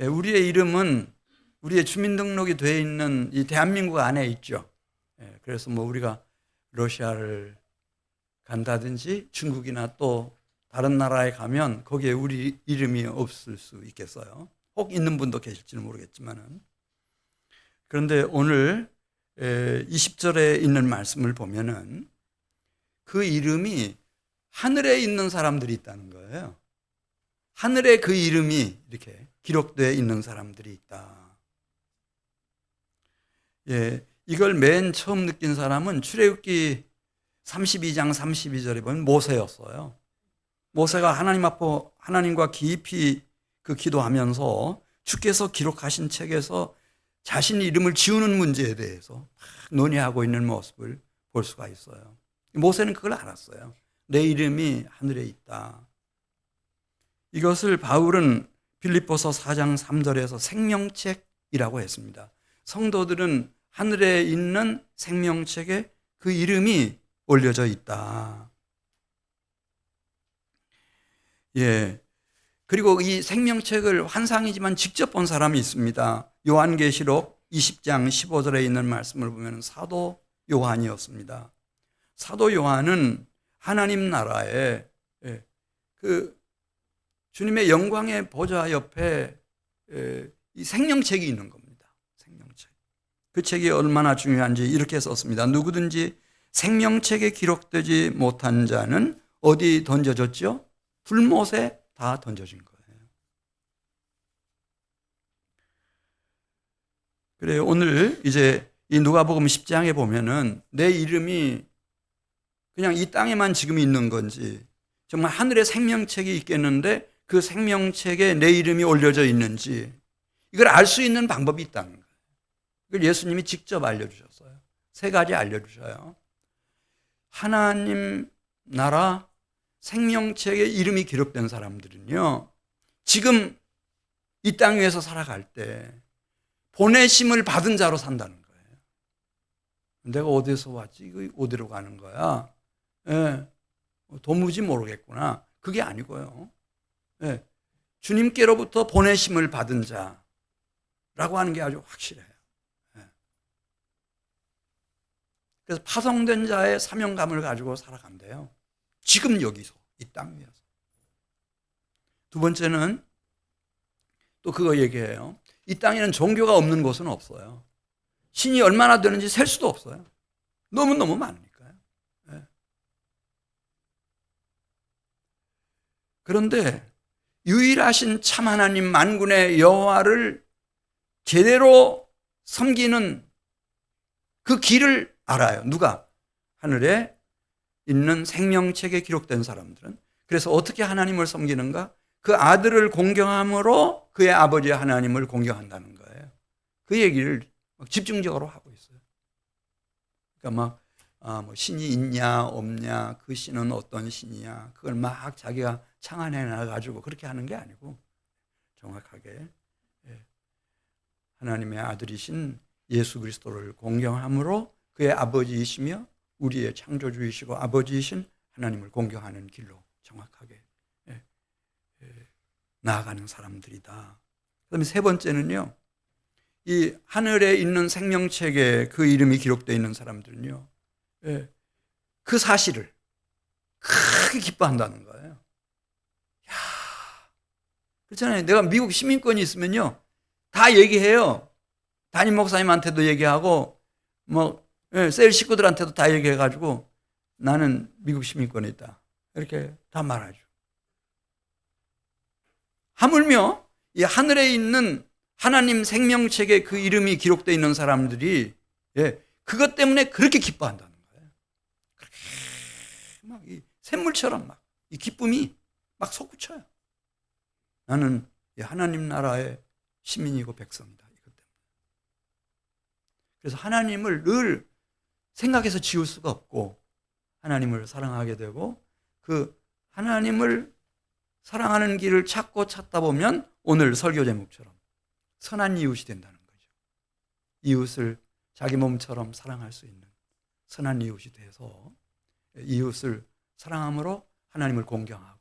우리의 이름은 우리의 주민등록이 되어 있는 이 대한민국 안에 있죠. 그래서 뭐 우리가 러시아를 간다든지 중국이나 또 다른 나라에 가면 거기에 우리 이름이 없을 수 있겠어요. 혹 있는 분도 계실지는 모르겠지만은. 그런데 오늘 20절에 있는 말씀을 보면은 그 이름이 하늘에 있는 사람들이 있다는 거예요. 하늘에 그 이름이 이렇게 기록되어 있는 사람들이 있다. 이걸 맨 처음 느낀 사람은 출애굽기 32장 32절에 보면 모세였어요. 모세가 하나님 앞에 하나님과 깊이 그 기도하면서 주께서 기록하신 책에서 자신 이름을 지우는 문제에 대해서 막 논의하고 있는 모습을 볼 수가 있어요. 모세는 그걸 알았어요. 내 이름이 하늘에 있다. 이것을 바울은 빌립보서 4장 3절에서 생명책이라고 했습니다. 성도들은 하늘에 있는 생명책에 그 이름이 올려져 있다. 그리고 이 생명책을 환상이지만 직접 본 사람이 있습니다. 요한계시록 20장 15절에 있는 말씀을 보면 사도 요한이었습니다. 사도 요한은 하나님 나라에 그 주님의 영광의 보좌 옆에 이 생명책이 있는 겁니다. 생명책. 그 책이 얼마나 중요한지 이렇게 썼습니다. 누구든지 생명책에 기록되지 못한 자는 어디 던져졌죠? 불못에 다 던져진 거예요. 그래요. 오늘 이제 이 누가복음 10장에 보면은 내 이름이 그냥 이 땅에만 지금 있는 건지 정말 하늘에 생명책이 있겠는데 그 생명책에 내 이름이 올려져 있는지 이걸 알 수 있는 방법이 있다는 거예요. 이걸 예수님이 직접 알려주셨어요. 3가지 알려주셔요. 하나님 나라 생명책에 이름이 기록된 사람들은요, 지금 이 땅 위에서 살아갈 때 보내심을 받은 자로 산다는 거예요. 내가 어디서 왔지? 이거 어디로 가는 거야? 도무지 모르겠구나. 그게 아니고요. 주님께로부터 보내심을 받은 자라고 하는 게 아주 확실해요. 그래서 파송된 자의 사명감을 가지고 살아간대요. 지금 여기서, 이 땅 위에서. 두 번째는 또 그거 얘기해요. 이 땅에는 종교가 없는 곳은 없어요. 신이 얼마나 되는지 셀 수도 없어요. 너무너무 많으니까요. 그런데 유일하신 참 하나님 만군의 여호와를 제대로 섬기는 그 길을 알아요. 누가? 하늘에 있는 생명책에 기록된 사람들은. 그래서 어떻게 하나님을 섬기는가? 그 아들을 공경함으로 그의 아버지 하나님을 공경한다는 거예요. 그 얘기를 집중적으로 하고 있어요. 그러니까 뭐 신이 있냐 없냐, 그 신은 어떤 신이야, 그걸 막 자기가 창안해 놔가지고 그렇게 하는 게 아니고 정확하게 하나님의 아들이신 예수 그리스도를 공경함으로 그의 아버지이시며 우리의 창조주이시고 아버지이신 하나님을 공경하는 길로 정확하게 나아가는 사람들이다. 그다음에 3번째는요, 이 하늘에 있는 생명책에 그 이름이 기록되어 있는 사람들은요, 그 사실을 크게 기뻐한다는 거예요. 야, 그렇잖아요. 내가 미국 시민권이 있으면요, 다 얘기해요. 담임 목사님한테도 얘기하고, 셀 식구들한테도 다 얘기해가지고, 나는 미국 시민권이 있다. 이렇게 다 말하죠. 하물며, 이 하늘에 있는 하나님 생명책에 그 이름이 기록되어 있는 사람들이, 그것 때문에 그렇게 기뻐한다는 거예요. 그렇게 막 이 샘물처럼 막 이 기쁨이 막 솟구쳐요. 나는 하나님 나라의 시민이고 백성이다. 이것 때문에. 그래서 하나님을 늘 생각해서 지울 수가 없고 하나님을 사랑하게 되고 그 하나님을 사랑하는 길을 찾고 찾다 보면 오늘 설교 제목처럼 선한 이웃이 된다는 거죠. 이웃을 자기 몸처럼 사랑할 수 있는 선한 이웃이 돼서 이웃을 사랑함으로 하나님을 공경하고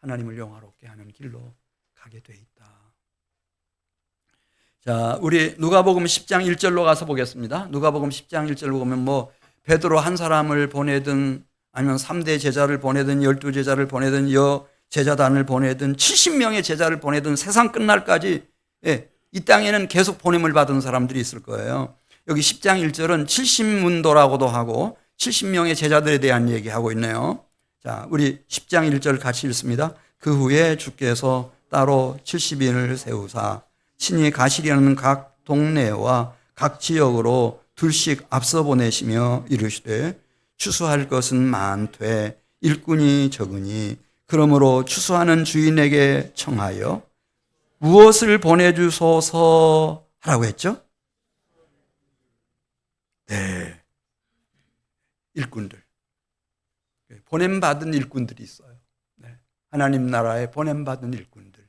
하나님을 영화롭게 하는 길로 가게 돼 있다. 자, 우리 누가복음 10장 1절로 가서 보겠습니다. 누가복음 10장 1절로 보면 뭐 베드로 한 사람을 보내든 아니면 3대 제자를 보내든 12제자를 보내든 제자단을 보내든 70명의 제자를 보내든 세상 끝날까지 이 땅에는 계속 보냄을 받은 사람들이 있을 거예요. 여기 10장 1절은 70문도라고도 하고 70명의 제자들에 대한 얘기하고 있네요. 자, 우리 10장 1절 같이 읽습니다. 그 후에 주께서 따로 70인을 세우사 친히 가시려는 각 동네와 각 지역으로 둘씩 앞서 보내시며 이르시되 추수할 것은 많되 일꾼이 적으니 그러므로 추수하는 주인에게 청하여 무엇을 보내주소서 하라고 했죠? 네, 일꾼들. 보냄받은 일꾼들이 있어요. 네. 하나님 나라에 보냄받은 일꾼들.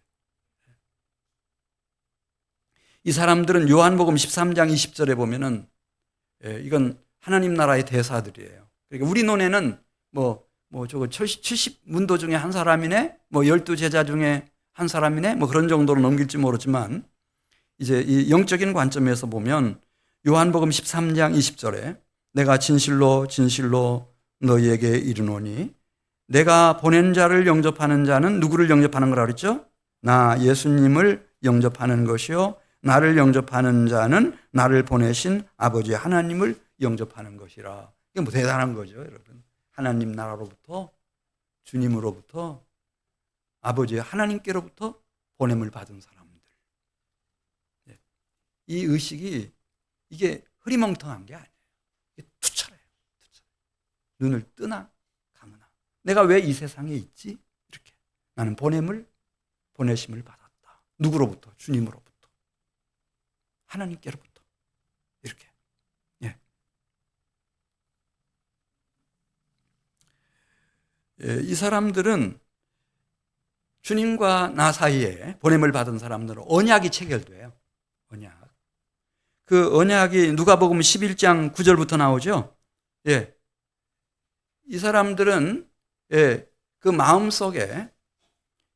이 사람들은 요한복음 13장 20절에 보면은 이건 하나님 나라의 대사들이에요. 그러니까 우리 눈에는 저거 70문도 중에 한 사람이네, 12제자 중에 한 사람이네, 그런 정도로 넘길지 모르지만 이제 이 영적인 관점에서 보면 요한복음 13장 20절에 내가 진실로 진실로 너희에게 이르노니 내가 보낸 자를 영접하는 자는 누구를 영접하는 거라 그랬죠? 나 예수님을 영접하는 것이요 나를 영접하는 자는 나를 보내신 아버지 하나님을 영접하는 것이라. 이게 뭐 대단한 거죠, 여러분. 하나님 나라로부터 주님으로부터 아버지 하나님께로부터 보냄을 받은 사람들. 이 의식이 이게 흐리멍텅한 게 아니에요. 이게 투철해요. 눈을 뜨나 감으나. 내가 왜 이 세상에 있지? 이렇게. 나는 보내심을 받았다. 누구로부터? 주님으로부터. 하나님께로부터. 이렇게. 이 사람들은 주님과 나 사이에 보냄을 받은 사람들은 언약이 체결돼요. 언약. 그 언약이 누가복음 11장 9절부터 나오죠. 이 사람들은 그 마음속에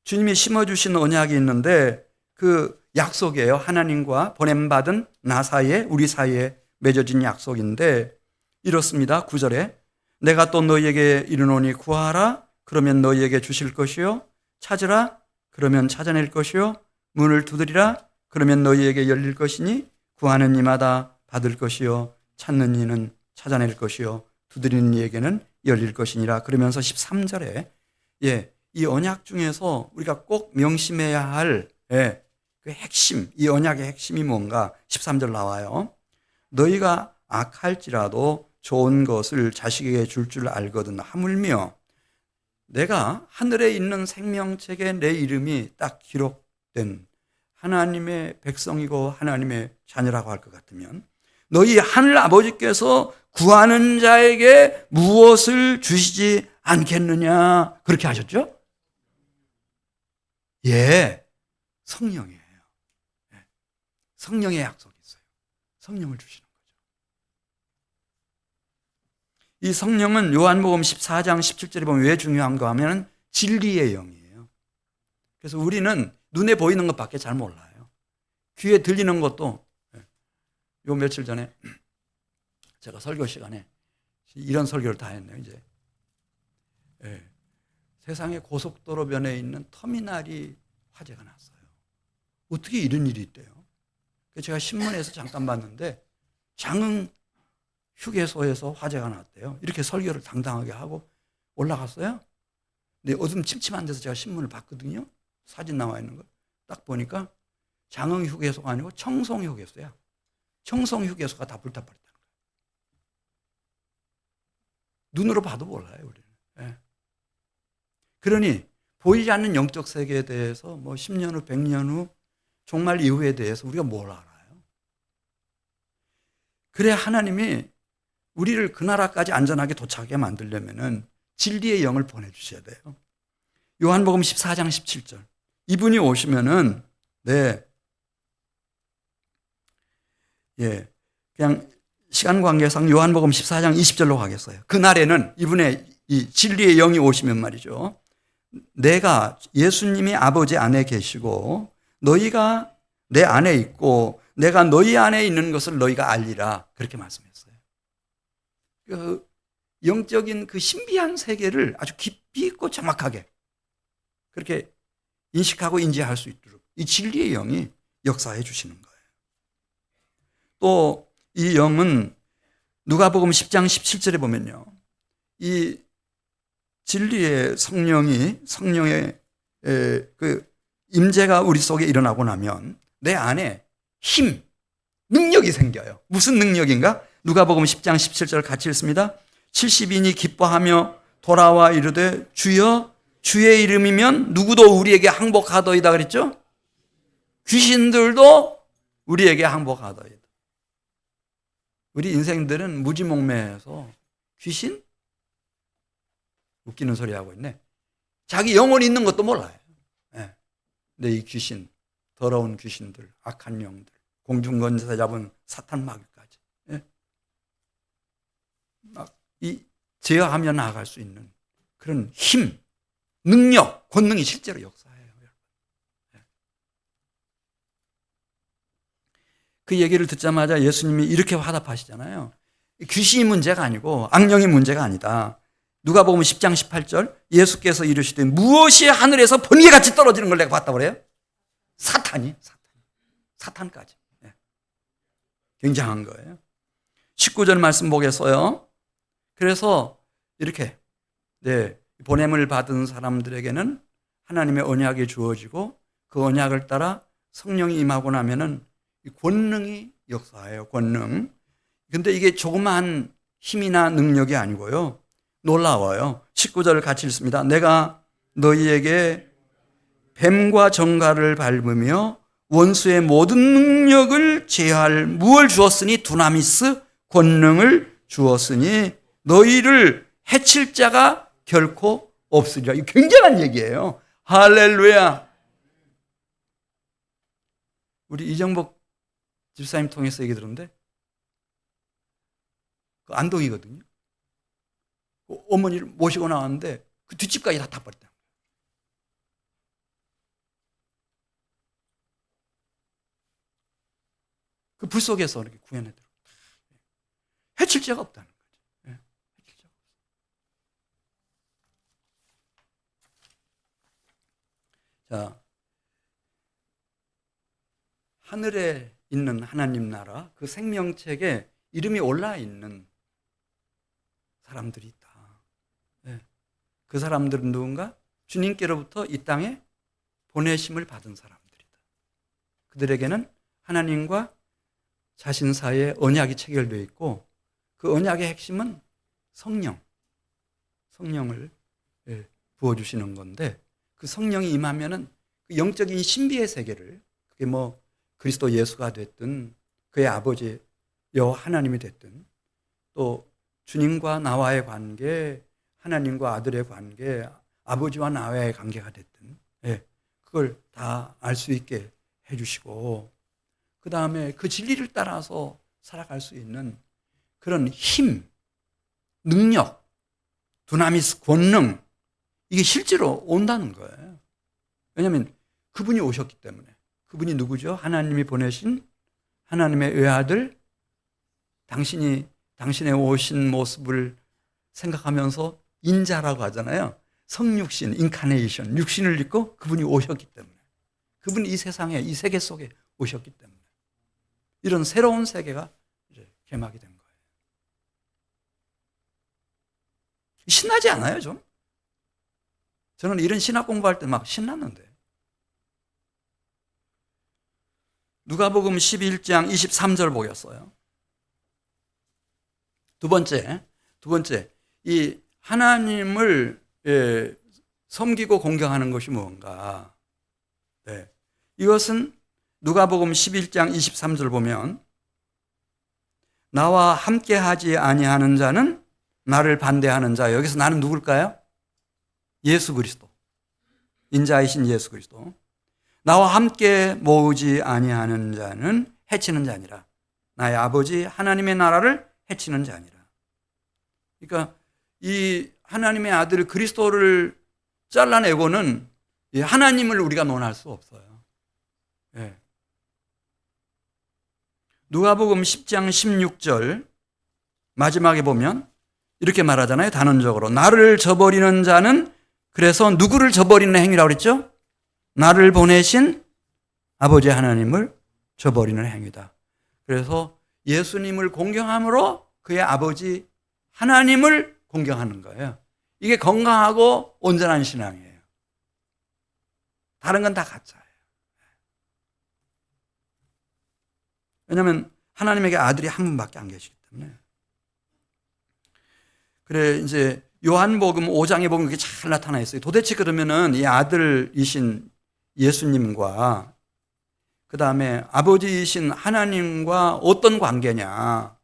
주님이 심어주신 언약이 있는데 그 약속이에요. 하나님과 보냄받은 나 사이에 우리 사이에 맺어진 약속인데 이렇습니다. 9절에 내가 또 너희에게 이르노니 구하라 그러면 너희에게 주실 것이요 찾으라 그러면 찾아낼 것이요 문을 두드리라 그러면 너희에게 열릴 것이니 구하는 이마다 받을 것이요 찾는 이는 찾아낼 것이요 두드리는 이에게는 열릴 것이니라. 그러면서 13절에 이 언약 중에서 우리가 꼭 명심해야 할 그 핵심, 이 언약의 핵심이 뭔가 13절 나와요. 너희가 악할지라도 좋은 것을 자식에게 줄 줄 알거든 하물며 내가 하늘에 있는 생명책에 내 이름이 딱 기록된 하나님의 백성이고 하나님의 자녀라고 할 것 같으면 너희 하늘 아버지께서 구하는 자에게 무엇을 주시지 않겠느냐 그렇게 하셨죠? 성령이에요. 성령의 약속이 있어요. 성령을 주시는 거죠. 이 성령은 요한복음 14장 17절에 보면 왜 중요한가 하면 진리의 영이에요. 그래서 우리는 눈에 보이는 것밖에 잘 몰라요. 귀에 들리는 것도 요 며칠 전에 제가 설교 시간에 이런 설교를 다 했네요. 이제 세상의 고속도로변에 있는 터미널이 화재가 났어요. 어떻게 이런 일이 있대요? 제가 신문에서 잠깐 봤는데 장흥 휴게소에서 화재가 났대요. 이렇게 설교를 당당하게 하고 올라갔어요. 근데 어둠침침한 데서 제가 신문을 봤거든요. 사진 나와 있는 거. 딱 보니까 장흥 휴게소가 아니고 청송 휴게소야. 청송 휴게소가 다 불타버렸다는 거예요. 눈으로 봐도 몰라요, 우리는. 그러니 보이지 않는 영적 세계에 대해서 10년 후, 100년 후, 종말 이후에 대해서 우리가 뭘 알아요? 그래 하나님이 우리를 그 나라까지 안전하게 도착하게 만들려면은 진리의 영을 보내주셔야 돼요. 요한복음 14장 17절. 이분이 오시면은 그냥 시간 관계상 요한복음 14장 20절로 가겠어요. 그날에는 이분의 이 진리의 영이 오시면 말이죠. 내가 예수님이 아버지 안에 계시고 너희가 내 안에 있고 내가 너희 안에 있는 것을 너희가 알리라. 그렇게 말씀했어요. 그 영적인 그 신비한 세계를 아주 깊이 있고 정확하게 그렇게 인식하고 인지할 수 있도록 이 진리의 영이 역사해 주시는 거예요. 또 이 영은 누가복음 10장 17절에 보면요. 이 진리의 성령의 그 임재가 우리 속에 일어나고 나면 내 안에 힘, 능력이 생겨요. 무슨 능력인가? 누가복음 10장 17절 같이 읽습니다. 70인이 기뻐하며 돌아와 이르되 주여 주의 이름이면 누구도 우리에게 항복하더이다 그랬죠? 귀신들도 우리에게 항복하더이다. 우리 인생들은 무지몽매해서 귀신? 웃기는 소리 하고 있네. 자기 영혼이 있는 것도 몰라요. 네. 근데 이 귀신, 더러운 귀신들, 악한 영들, 공중권세 잡은 사탄 마귀까지 막 이 제어하며 나아갈 수 있는 그런 힘, 능력, 권능이 실제로 역사해요. 그 얘기를 듣자마자 예수님이 이렇게 화답하시잖아요. 귀신이 문제가 아니고 악령이 문제가 아니다. 누가복음 10장 18절 예수께서 이르시되 무엇이 하늘에서 번개같이 떨어지는 걸 내가 봤다고 그래요? 사탄까지. 굉장한 거예요. 19절 말씀 보겠어요. 그래서 이렇게 보냄을 받은 사람들에게는 하나님의 언약이 주어지고 그 언약을 따라 성령이 임하고 나면은 권능이 역사해요. 권능. 근데 이게 조그마한 힘이나 능력이 아니고요. 놀라워요. 19절을 같이 읽습니다. 내가 너희에게 뱀과 정갈을 밟으며 원수의 모든 능력을 제할 무엇을 주었으니 두나미스 권능을 주었으니 너희를 해칠 자가 결코 없으리라. 이 굉장한 얘기예요. 할렐루야. 우리 이정복 집사님 통해서 얘기 들었는데 그 안동이거든요. 그 어머니를 모시고 나왔는데 그 뒷집까지 다 타버렸다. 그 불 속에서 이렇게 구해내도록 해칠 자가 없다는 거죠. 해칠 자가 없어요. 자, 하늘에 있는 하나님 나라 그 생명책에 이름이 올라 있는 사람들이 있다. 그 사람들은 누군가? 주님께로부터 이 땅에 보내심을 받은 사람들이다. 그들에게는 하나님과 자신 사이에 언약이 체결되어 있고 그 언약의 핵심은 성령을 부어주시는 건데 그 성령이 임하면은 그 영적인 신비의 세계를 그게 뭐 그리스도 예수가 됐든 그의 아버지 여호와 하나님이 됐든 또 주님과 나와의 관계, 하나님과 아들의 관계, 아버지와 나와의 관계가 됐든 그걸 다 알 수 있게 해주시고 그 다음에 그 진리를 따라서 살아갈 수 있는 그런 힘, 능력, 두나미스 권능 이게 실제로 온다는 거예요. 왜냐하면 그분이 오셨기 때문에. 그분이 누구죠? 하나님이 보내신 하나님의 외아들, 당신의 오신 모습을 생각하면서 인자라고 하잖아요. 성육신, 인카네이션, 육신을 입고 그분이 오셨기 때문에. 그분이 이 세상에, 이 세계 속에 오셨기 때문에. 이런 새로운 세계가 이제 개막이 된 거예요. 신나지 않아요, 좀? 저는 이런 신학 공부할 때 막 신났는데. 누가복음 11장 23절 보겠어요. 두 번째, 이 하나님을 섬기고 공경하는 것이 무언가? 이것은 누가복음 11장 23절 보면 나와 함께하지 아니하는 자는 나를 반대하는 자. 여기서 나는 누굴까요? 예수 그리스도. 인자이신 예수 그리스도. 나와 함께 모으지 아니하는 자는 해치는 자니라. 나의 아버지 하나님의 나라를 해치는 자니라. 그러니까 이 하나님의 아들 그리스도를 잘라내고는 하나님을 우리가 논할 수 없어요. 누가복음 10장 16절 마지막에 보면 이렇게 말하잖아요. 단언적으로 나를 저버리는 자는, 그래서 누구를 저버리는 행위라고 그랬죠? 나를 보내신 아버지 하나님을 저버리는 행위다. 그래서 예수님을 공경함으로 그의 아버지 하나님을 공경하는 거예요. 이게 건강하고 온전한 신앙이에요. 다른 건 다 가짜예요. 왜냐하면 하나님에게 아들이 한 분밖에 안 계시기 때문에. 그래, 이제 요한복음 5장에 보면 그게 잘 나타나 있어요. 도대체 그러면은 이 아들이신 예수님과 그 다음에 아버지이신 하나님과 어떤 관계냐,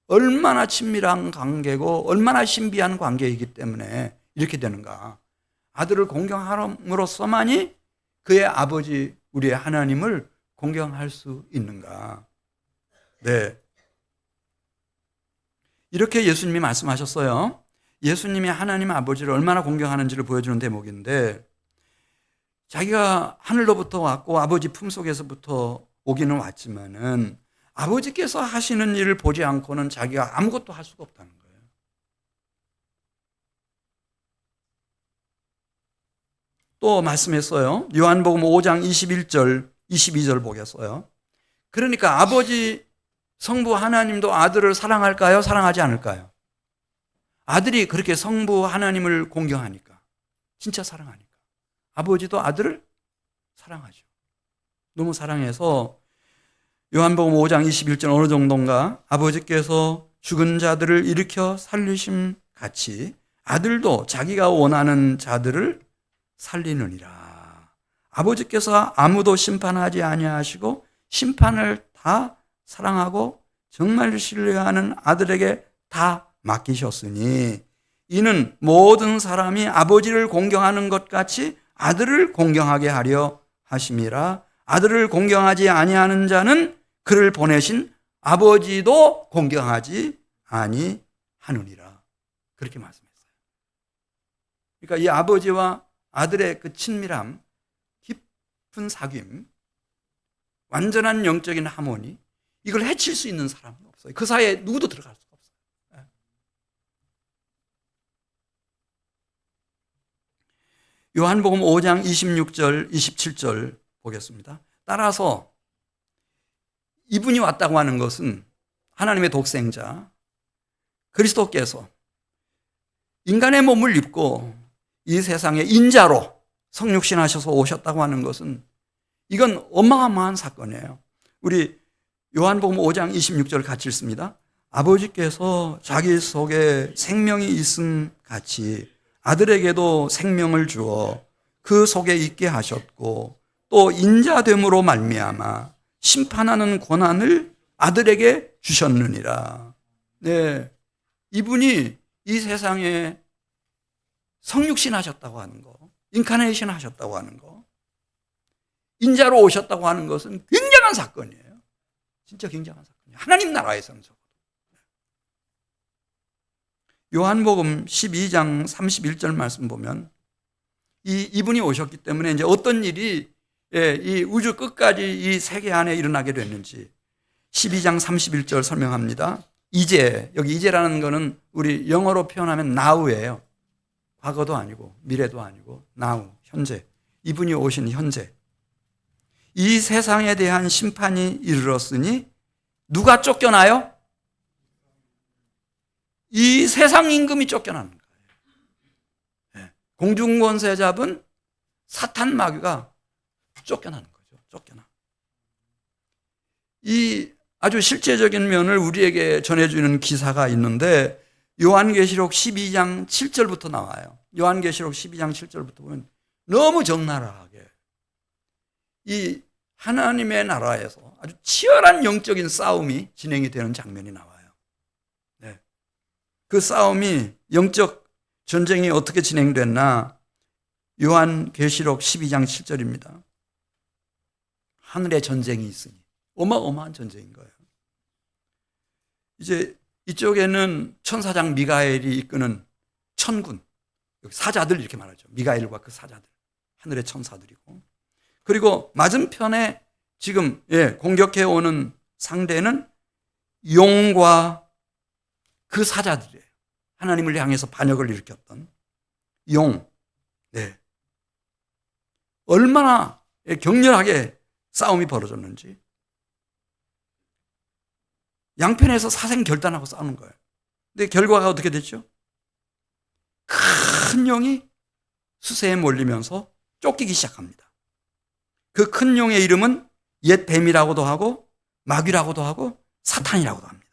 얼마나 친밀한 관계고 얼마나 신비한 관계이기 때문에 이렇게 되는가. 아들을 공경함으로써만이 그의 아버지 우리의 하나님을 공경할 수 있는가. 네, 이렇게 예수님이 말씀하셨어요. 예수님이 하나님 아버지를 얼마나 공경하는지를 보여주는 대목인데, 자기가 하늘로부터 왔고 아버지 품속에서부터 오기는 왔지만은 아버지께서 하시는 일을 보지 않고는 자기가 아무것도 할 수가 없다는 거예요. 또 말씀했어요. 요한복음 5장 21절 22절 보겠어요. 그러니까 아버지 성부 하나님도 아들을 사랑할까요? 사랑하지 않을까요? 아들이 그렇게 성부 하나님을 공경하니까, 진짜 사랑하니까 아버지도 아들을 사랑하죠. 너무 사랑해서 요한복음 5장 21절 어느 정도인가, 아버지께서 죽은 자들을 일으켜 살리심 같이 아들도 자기가 원하는 자들을 살리느니라. 아버지께서 아무도 심판하지 아니하시고 심판을 다 사랑하고 정말 신뢰하는 아들에게 다 맡기셨으니 이는 모든 사람이 아버지를 공경하는 것 같이 아들을 공경하게 하려 하심이라. 아들을 공경하지 아니하는 자는 그를 보내신 아버지도 공경하지 아니하느니라. 그렇게 말씀했어요. 그러니까 이 아버지와 아들의 그 친밀함, 깊은 사귐, 완전한 영적인 하모니, 이걸 해칠 수 있는 사람은 없어요. 그 사이에 누구도 들어갈 수가 없어요. 요한복음 5장 26절, 27절 보겠습니다. 따라서 이분이 왔다고 하는 것은 하나님의 독생자 그리스도께서 인간의 몸을 입고 이 세상에 인자로 성육신하셔서 오셨다고 하는 것은, 이건 어마어마한 사건이에요. 우리 요한복음 5장 26절 같이 읽습니다. 아버지께서 자기 속에 생명이 있음 같이 아들에게도 생명을 주어 그 속에 있게 하셨고 또 인자됨으로 말미암아 심판하는 권한을 아들에게 주셨느니라. 네, 이분이 이 세상에 성육신 하셨다고 하는 거, 인카네이션 하셨다고 하는 거, 인자로 오셨다고 하는 것은 굉장한 사건이에요. 진짜 굉장한 사건이에요. 하나님 나라에서는 적어도. 요한복음 12장 31절 말씀 보면 이분이 오셨기 때문에 이제 어떤 일이 이 우주 끝까지 이 세계 안에 일어나게 됐는지 12장 31절 설명합니다. 이제, 여기 이제라는 거는 우리 영어로 표현하면 now예요. 과거도 아니고 미래도 아니고 now, 현재. 이분이 오신 현재. 이 세상에 대한 심판이 이르렀으니 누가 쫓겨나요? 이 세상 임금이 쫓겨나는 거예요. 공중권세 잡은 사탄 마귀가 쫓겨나는 거죠. 쫓겨나. 이 아주 실제적인 면을 우리에게 전해주는 기사가 있는데 요한계시록 12장 7절부터 나와요. 요한계시록 12장 7절부터 보면 너무 적나라하게 이 하나님의 나라에서 아주 치열한 영적인 싸움이 진행이 되는 장면이 나와요. 네. 그 싸움이, 영적 전쟁이 어떻게 진행됐나? 요한계시록 12장 7절입니다. 하늘에 전쟁이 있으니, 어마어마한 전쟁인 거예요. 이제 이쪽에는 천사장 미가엘이 이끄는 천군, 사자들 이렇게 말하죠. 미가엘과 그 사자들, 하늘의 천사들이고, 그리고 맞은편에 지금 공격해 오는 상대는 용과 그 사자들이에요. 하나님을 향해서 반역을 일으켰던 용. 네. 얼마나 격렬하게 싸움이 벌어졌는지. 양편에서 사생결단하고 싸우는 거예요. 근데 결과가 어떻게 됐죠? 큰 용이 수세에 몰리면서 쫓기기 시작합니다. 그 큰 용의 이름은 옛 뱀이라고도 하고 마귀라고도 하고 사탄이라고도 합니다.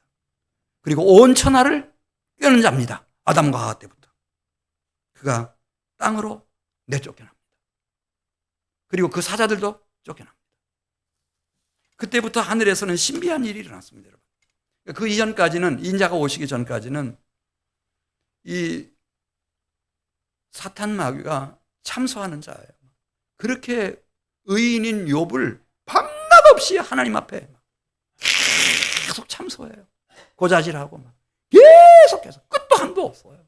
그리고 온 천하를 꿰는 자입니다. 아담과 하와 때부터. 그가 땅으로 내쫓겨납니다. 그리고 그 사자들도 쫓겨납니다. 그때부터 하늘에서는 신비한 일이 일어났습니다. 여러분. 그 이전까지는, 인자가 오시기 전까지는 이 사탄 마귀가 참소하는 자예요. 그렇게 의인인 욥을 밤낮 없이 하나님 앞에 계속 참소해요. 고자질하고 막 계속해서 끝도 한도 없어요.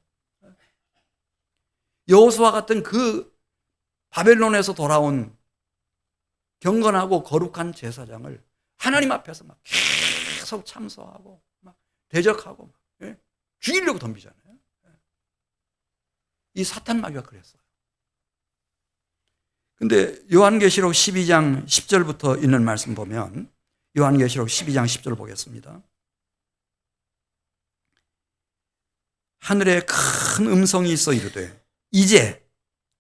여호수아 같은 그 바벨론에서 돌아온 경건하고 거룩한 제사장을 하나님 앞에서 막 계속 참소하고 막 대적하고 막 죽이려고 덤비잖아요. 이 사탄 마귀가 그랬어요. 근데 요한계시록 12장 10절부터 있는 말씀 보면, 요한계시록 12장 10절 보겠습니다. 하늘에 큰 음성이 있어 이르되 이제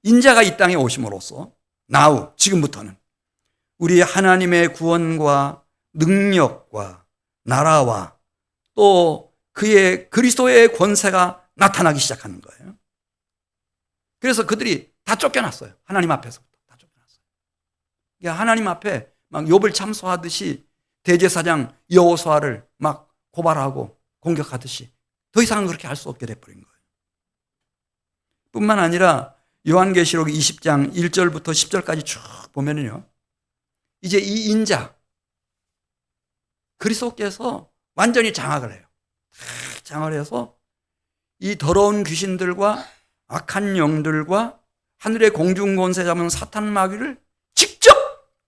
인자가 이 땅에 오심으로써 now 지금부터는 우리 하나님의 구원과 능력과 나라와 또 그의 그리스도의 권세가 나타나기 시작하는 거예요. 그래서 그들이 다 쫓겨났어요. 하나님 앞에서부터 다 쫓겨났어요. 그러니까 하나님 앞에 막 욥을 참소하듯이 대제사장 여호수아를 막 고발하고 공격하듯이 더 이상은 그렇게 할 수 없게 돼버린 거예요. 뿐만 아니라 요한계시록 20장 1절부터 10절까지 쭉 보면은요, 이제 이 인자 그리스도께서 완전히 장악을 해요. 장악을 해서 이 더러운 귀신들과 악한 영들과 하늘의 공중권세 잡은 사탄 마귀를 직접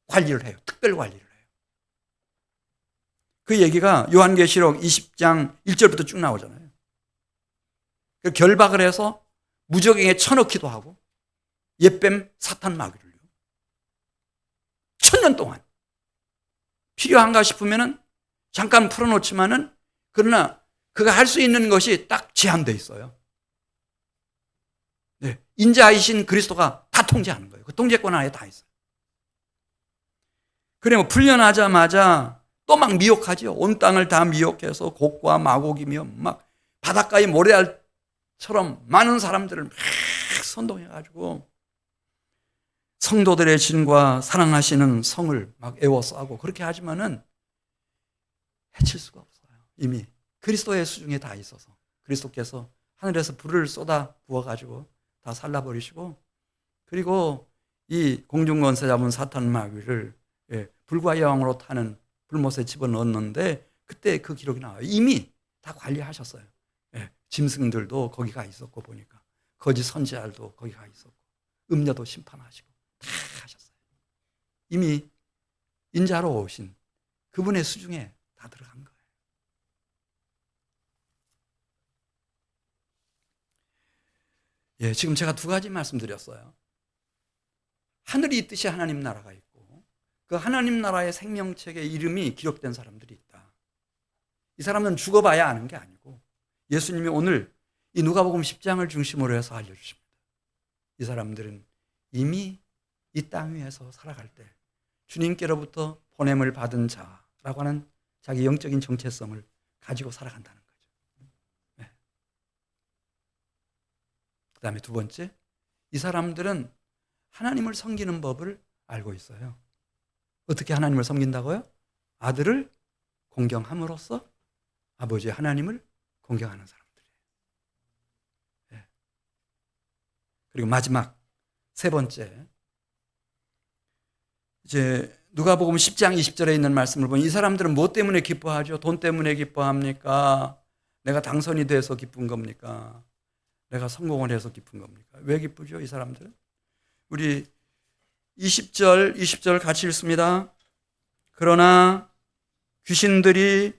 관리를 해요. 특별 관리를 해요. 그 얘기가 요한계시록 20장 1절부터 쭉 나오잖아요. 결박을 해서 무적행에 쳐넣기도 하고 옛뱀 사탄 마귀를요. 1000년 동안 필요한가 싶으면은 잠깐 풀어놓지만은 그러나 그가 할 수 있는 것이 딱 제한되어 있어요. 네, 인자이신 그리스도가 다 통제하는 거예요. 그 통제권 안에 다 있어요. 그래 뭐 풀려나자마자 또 막 미혹하죠. 온 땅을 다 미혹해서 곡과 마곡이며 막 바닷가의 모래알처럼 많은 사람들을 막 선동해가지고 성도들의 진과 사랑하시는 성을 막 애워싸고 그렇게 하지만은 해칠 수가 없어요. 이미 그리스도의 수중에 다 있어서 그리스도께서 하늘에서 불을 쏟아 부어가지고 다 살라버리시고, 그리고 이 공중권세 잡은 사탄 마귀를 불과 여왕으로 타는 불못에 집어넣었는데 그때 그 기록이 나와요. 이미 다 관리하셨어요. 짐승들도 거기 가 있었고 보니까 거짓 선지자들도 거기 가 있었고 음녀도 심판하시고 다 하셨어요. 이미 인자로 오신 그분의 수중에 다 들어간 거예요. 지금 제가 두 가지 말씀드렸어요. 하늘이 있듯이 하나님 나라가 있고 그 하나님 나라의 생명책에 이름이 기록된 사람들이 있다. 이 사람들은 죽어봐야 아는 게 아니고 예수님이 오늘 이 누가복음 10장을 중심으로 해서 알려주십니다. 이 사람들은 이미 이 땅 위에서 살아갈 때 주님께로부터 보냄을 받은 자라고 하는 자기 영적인 정체성을 가지고 살아간다는 거죠. 네. 그 다음에 두 번째, 이 사람들은 하나님을 섬기는 법을 알고 있어요. 어떻게 하나님을 섬긴다고요? 아들을 공경함으로써 아버지 하나님을 공경하는 사람들이에요. 네. 그리고 마지막 세 번째, 이제 누가복음 10장 20절에 있는 말씀을 보면 이 사람들은 무엇 때문에 기뻐하죠? 돈 때문에 기뻐합니까? 내가 당선이 돼서 기쁜 겁니까? 내가 성공을 해서 기쁜 겁니까? 왜 기쁘죠, 이 사람들은? 우리 20절 같이 읽습니다. 그러나 귀신들이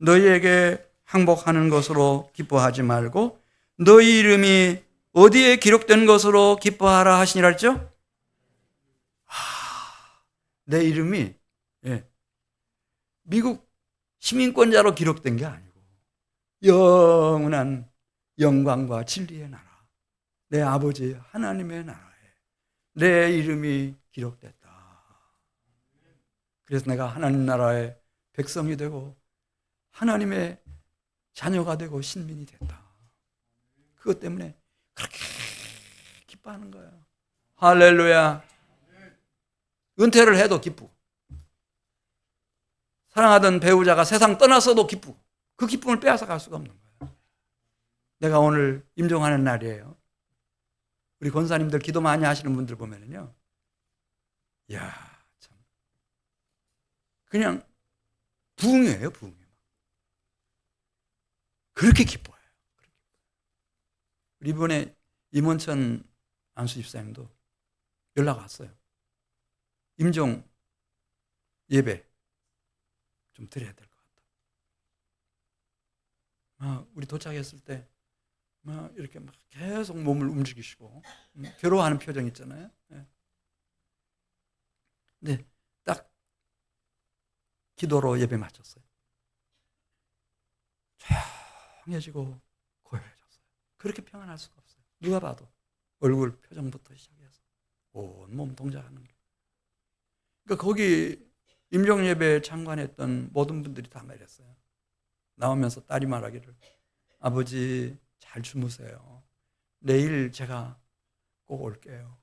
너희에게 항복하는 것으로 기뻐하지 말고 너희 이름이 어디에 기록된 것으로 기뻐하라 하시니라 했죠? 내 이름이 미국 시민권자로 기록된 게 아니고 영원한 영광과 진리의 나라, 내 아버지 하나님의 나라에 내 이름이 기록됐다. 그래서 내가 하나님 나라의 백성이 되고 하나님의 자녀가 되고 신민이 됐다. 그것 때문에 그렇게 기뻐하는 거예요. 할렐루야. 은퇴를 해도 기쁘고, 사랑하던 배우자가 세상 떠났어도 기쁘고, 그 기쁨을 빼앗아 갈 수가 없는 거예요. 내가 오늘 임종하는 날이에요. 우리 권사님들 기도 많이 하시는 분들 보면은요, 이야, 참. 그냥 부흥이에요, 부흥. 그렇게 기뻐해요. 우리 이번에 임원천 안수 집사님도 연락 왔어요. 임종 예배 좀 드려야 될 것 같다. 우리 도착했을 때 이렇게 막 계속 몸을 움직이시고 괴로워하는 표정 있잖아요. 근데 딱 기도로 예배 마쳤어요. 조용해지고 고요해졌어요. 그렇게 평안할 수가 없어요. 누가 봐도 얼굴 표정부터 시작해서 온몸 동작하는 게. 그러니까 거기 임종 예배에 참관했던 모든 분들이 다 말했어요. 나오면서 딸이 말하기를, 아버지 잘 주무세요. 내일 제가 꼭 올게요.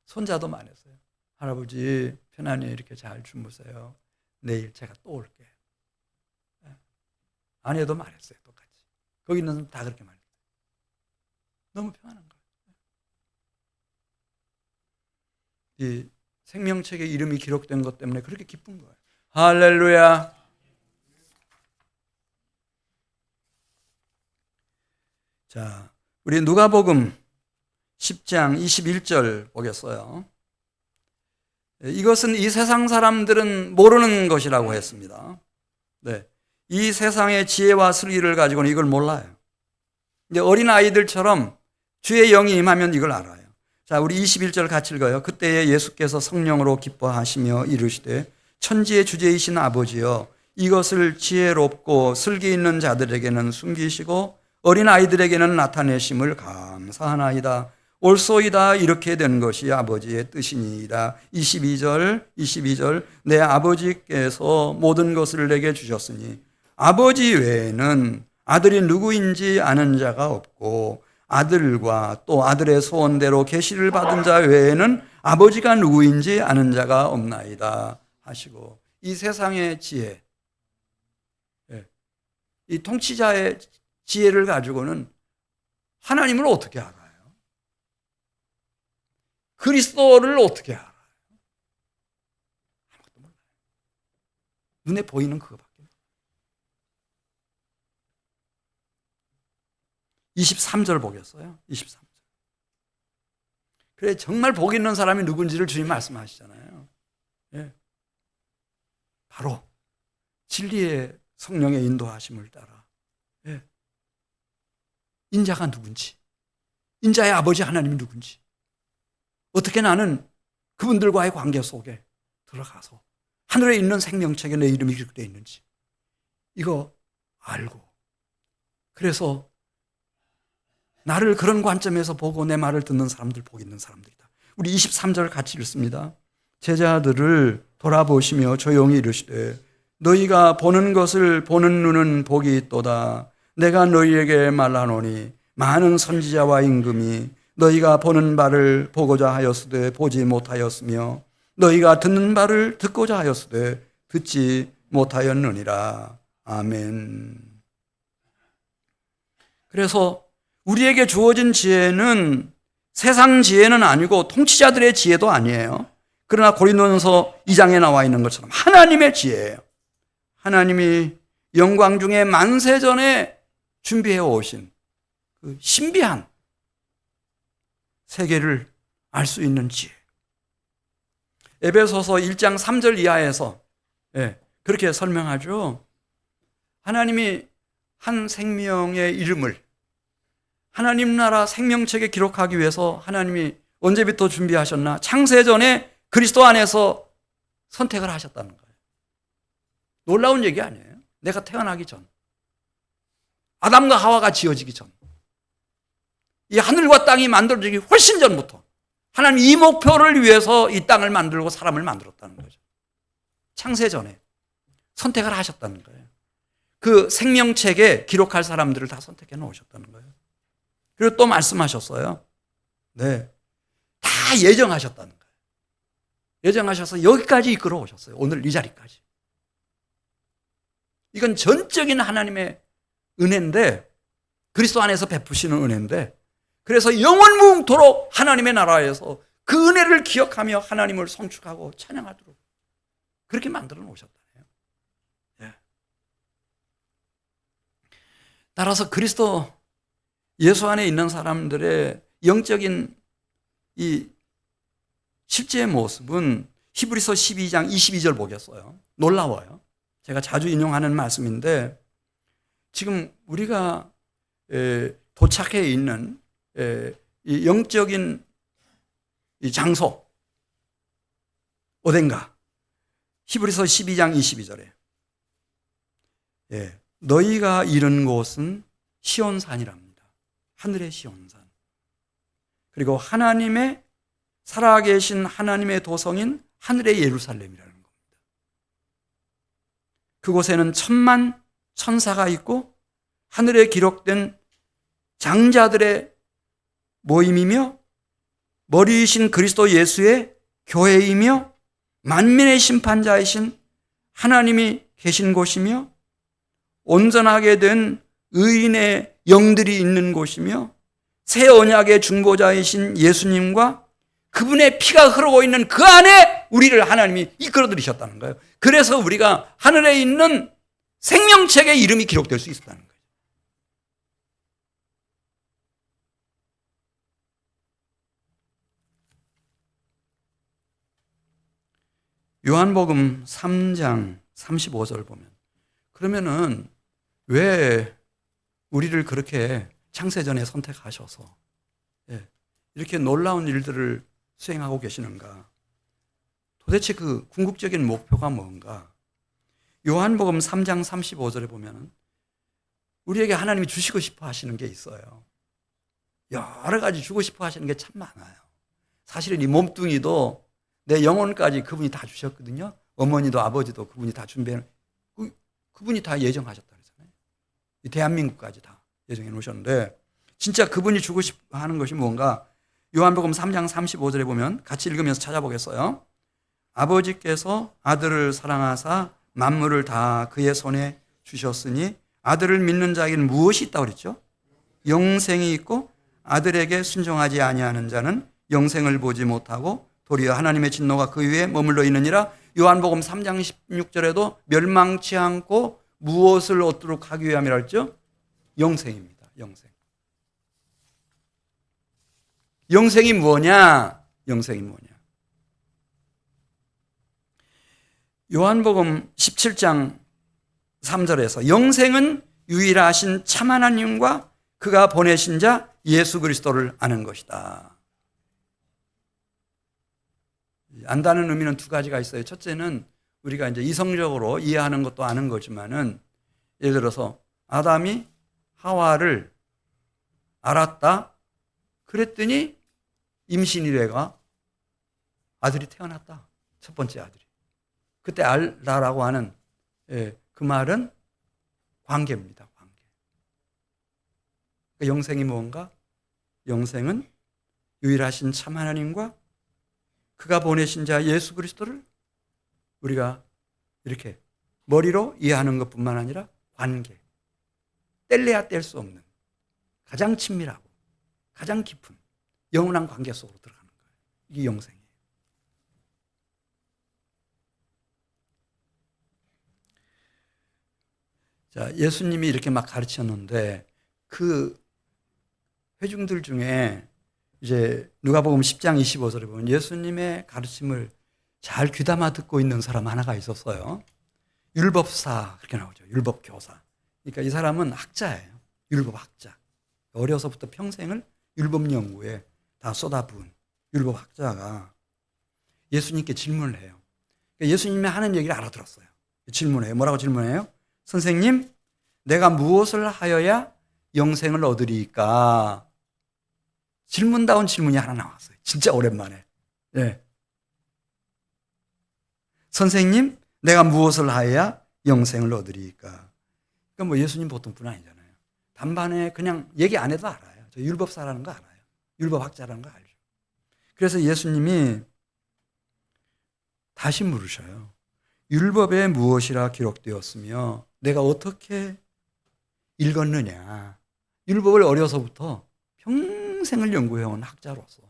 손자도 말했어요. 할아버지 편안히 이렇게 잘 주무세요. 내일 제가 또 올게요. 아내도 말했어요. 똑같이. 거기 있는 사람 다 그렇게 말했어요. 너무 평안한 거예요. 이 생명책에 이름이 기록된 것 때문에 그렇게 기쁜 거예요. 할렐루야. 자, 우리 누가복음 10장 21절 보겠어요. 이것은 이 세상 사람들은 모르는 것이라고 했습니다. 네. 이 세상의 지혜와 슬기를 가지고는 이걸 몰라요. 이제 어린아이들처럼 주의 영이 임하면 이걸 알아요. 자, 우리 21절 같이 읽어요. 그때에 예수께서 성령으로 기뻐하시며 이르시되, 천지의 주제이신 아버지여, 이것을 지혜롭고 슬기 있는 자들에게는 숨기시고 어린아이들에게는 나타내심을 감사하나이다. 옳소이다. 이렇게 된 것이 아버지의 뜻이니이다. 22절 내 아버지께서 모든 것을 내게 주셨으니 아버지 외에는 아들이 누구인지 아는 자가 없고 아들과 또 아들의 소원대로 계시를 받은 자 외에는 아버지가 누구인지 아는 자가 없나이다 하시고, 이 세상의 지혜, 이 통치자의 지혜를 가지고는 하나님을 어떻게 알아요? 그리스도를 어떻게 알아요? 아무것도 몰라요. 눈에 보이는 그거밖에. 23절 보겠어요. 23절. 그래, 정말 복 있는 사람이 누군지를 주님 말씀하시잖아요. 예. 바로 진리의 성령의 인도하심을 따라, 예. 인자가 누군지, 인자의 아버지 하나님이 누군지, 어떻게 나는 그분들과의 관계 속에 들어가서 하늘에 있는 생명책에 내 이름이 기록되어 있는지 이거 알고, 그래서 나를 그런 관점에서 보고 내 말을 듣는 사람들, 복 있는 사람들이다. 우리 23절 같이 읽습니다. 제자들을 돌아보시며 조용히 이르시되, 너희가 보는 것을 보는 눈은 복이 있도다. 내가 너희에게 말하노니 많은 선지자와 임금이 너희가 보는 바를 보고자 하였으되 보지 못하였으며 너희가 듣는 바를 듣고자 하였으되 듣지 못하였느니라. 아멘. 그래서 우리에게 주어진 지혜는 세상 지혜는 아니고 통치자들의 지혜도 아니에요. 그러나 고린도전서 2장에 나와 있는 것처럼 하나님의 지혜예요. 하나님이 영광 중에 만세 전에 준비해 오신 그 신비한 세계를 알 수 있는 지혜. 에베소서 1장 3절 이하에서 그렇게 설명하죠. 하나님이 한 생명의 이름을 하나님 나라 생명책에 기록하기 위해서 하나님이 언제부터 준비하셨나? 창세전에 그리스도 안에서 선택을 하셨다는 거예요. 놀라운 얘기 아니에요. 내가 태어나기 전, 아담과 하와가 지어지기 전, 이 하늘과 땅이 만들어지기 훨씬 전부터 하나님 이 목표를 위해서 이 땅을 만들고 사람을 만들었다는 거죠. 창세전에 선택을 하셨다는 거예요. 그 생명책에 기록할 사람들을 다 선택해 놓으셨다는 거예요. 그리고 또 말씀하셨어요. 네, 다 예정하셨다는 거예요. 예정하셔서 여기까지 이끌어 오셨어요. 오늘 이 자리까지. 이건 전적인 하나님의 은혜인데, 그리스도 안에서 베푸시는 은혜인데, 그래서 영원무궁토록 하나님의 나라에서 그 은혜를 기억하며 하나님을 송축하고 찬양하도록 그렇게 만들어 놓으셨다네요. 예. 따라서 그리스도 예수 안에 있는 사람들의 영적인 이 실제의 모습은 히브리서 12장 22절 보겠어요. 놀라워요. 제가 자주 인용하는 말씀인데, 지금 우리가 도착해 있는 이 영적인 이 장소 어딘가, 히브리서 12장 22절에 너희가 이른 곳은 시온산이랍니다. 하늘의 시온산. 그리고 하나님의 살아계신 하나님의 도성인 하늘의 예루살렘이라는 겁니다. 그곳에는 천만 천사가 있고 하늘에 기록된 장자들의 모임이며 머리이신 그리스도 예수의 교회이며 만민의 심판자이신 하나님이 계신 곳이며 온전하게 된 의인의 영들이 있는 곳이며 새 언약의 중보자이신 예수님과 그분의 피가 흐르고 있는 그 안에 우리를 하나님이 이끌어 들이셨다는 거예요. 그래서 우리가 하늘에 있는 생명책에 이름이 기록될 수 있었다는 거예요. 요한복음 3장 35절 보면, 그러면은 왜 우리를 그렇게 창세전에 선택하셔서 이렇게 놀라운 일들을 수행하고 계시는가? 도대체 그 궁극적인 목표가 뭔가? 요한복음 3장 35절에 보면 우리에게 하나님이 주시고 싶어 하시는 게 있어요. 여러 가지 주고 싶어 하시는 게 참 많아요. 사실은 이 몸뚱이도 내 영혼까지 그분이 다 주셨거든요. 어머니도 아버지도 그분이 다 그분이 다 예정하셨다 그러잖아요. 이 대한민국까지 다 예정해 놓으셨는데, 진짜 그분이 주고 싶어 하는 것이 뭔가? 요한복음 3장 35절에 보면 같이 읽으면서 찾아보겠어요. 아버지께서 아들을 사랑하사 만물을 다 그의 손에 주셨으니 아들을 믿는 자에게는 무엇이 있다고 그랬죠? 영생이 있고 아들에게 순종하지 아니하는 자는 영생을 보지 못하고 도리어 하나님의 진노가 그 위에 머물러 있느니라. 요한복음 3장 16절에도 멸망치 않고 무엇을 얻도록 하기 위함이라 했죠? 영생입니다. 영생. 영생이 뭐냐? 영생이 뭐냐? 요한복음 17장 3절에서 영생은 유일하신 참 하나님과 그가 보내신 자 예수 그리스도를 아는 것이다. 안다는 의미는 두 가지가 있어요. 첫째는 우리가 이제 이성적으로 이해하는 것도 아는 거지만은, 예를 들어서 아담이 하와를 알았다. 그랬더니 임신이 돼가 아들이 태어났다. 첫 번째 아들이. 그때 알다라고 하는 그 말은 관계입니다. 관계. 그러니까 영생이 뭔가? 영생은 유일하신 참 하나님과 그가 보내신 자 예수 그리스도를 우리가 이렇게 머리로 이해하는 것뿐만 아니라 관계, 뗄래야 뗄 수 없는 가장 친밀하고 가장 깊은 영원한 관계 속으로 들어가는 거예요. 이게 영생이에요. 자, 예수님이 이렇게 막 가르쳤는데 그 회중들 중에 이제 누가복음 10장 25절에 보면 예수님의 가르침을 잘 귀담아 듣고 있는 사람 하나가 있었어요. 율법사 그렇게 나오죠. 율법교사. 그러니까 이 사람은 학자예요. 율법학자. 어려서부터 평생을 율법 연구에 다 쏟아부은 율법학자가 예수님께 질문을 해요. 그러니까 예수님이 하는 얘기를 알아들었어요. 질문해요. 뭐라고 질문해요? 선생님, 내가 무엇을 하여야 영생을 얻으리까? 질문다운 질문이 하나 나왔어요. 진짜 오랜만에. 네. 선생님, 내가 무엇을 하여야 영생을 얻으리까? 그러니까 뭐 예수님 보통 분 아니잖아요. 단반에 그냥 얘기 안 해도 알아요. 저 율법사라는 거 알아요. 율법학자라는 거 알죠. 그래서 예수님이 다시 물으셔요. 율법에 무엇이라 기록되었으며 내가 어떻게 읽었느냐. 율법을 어려서부터 평생을 연구해온 학자로서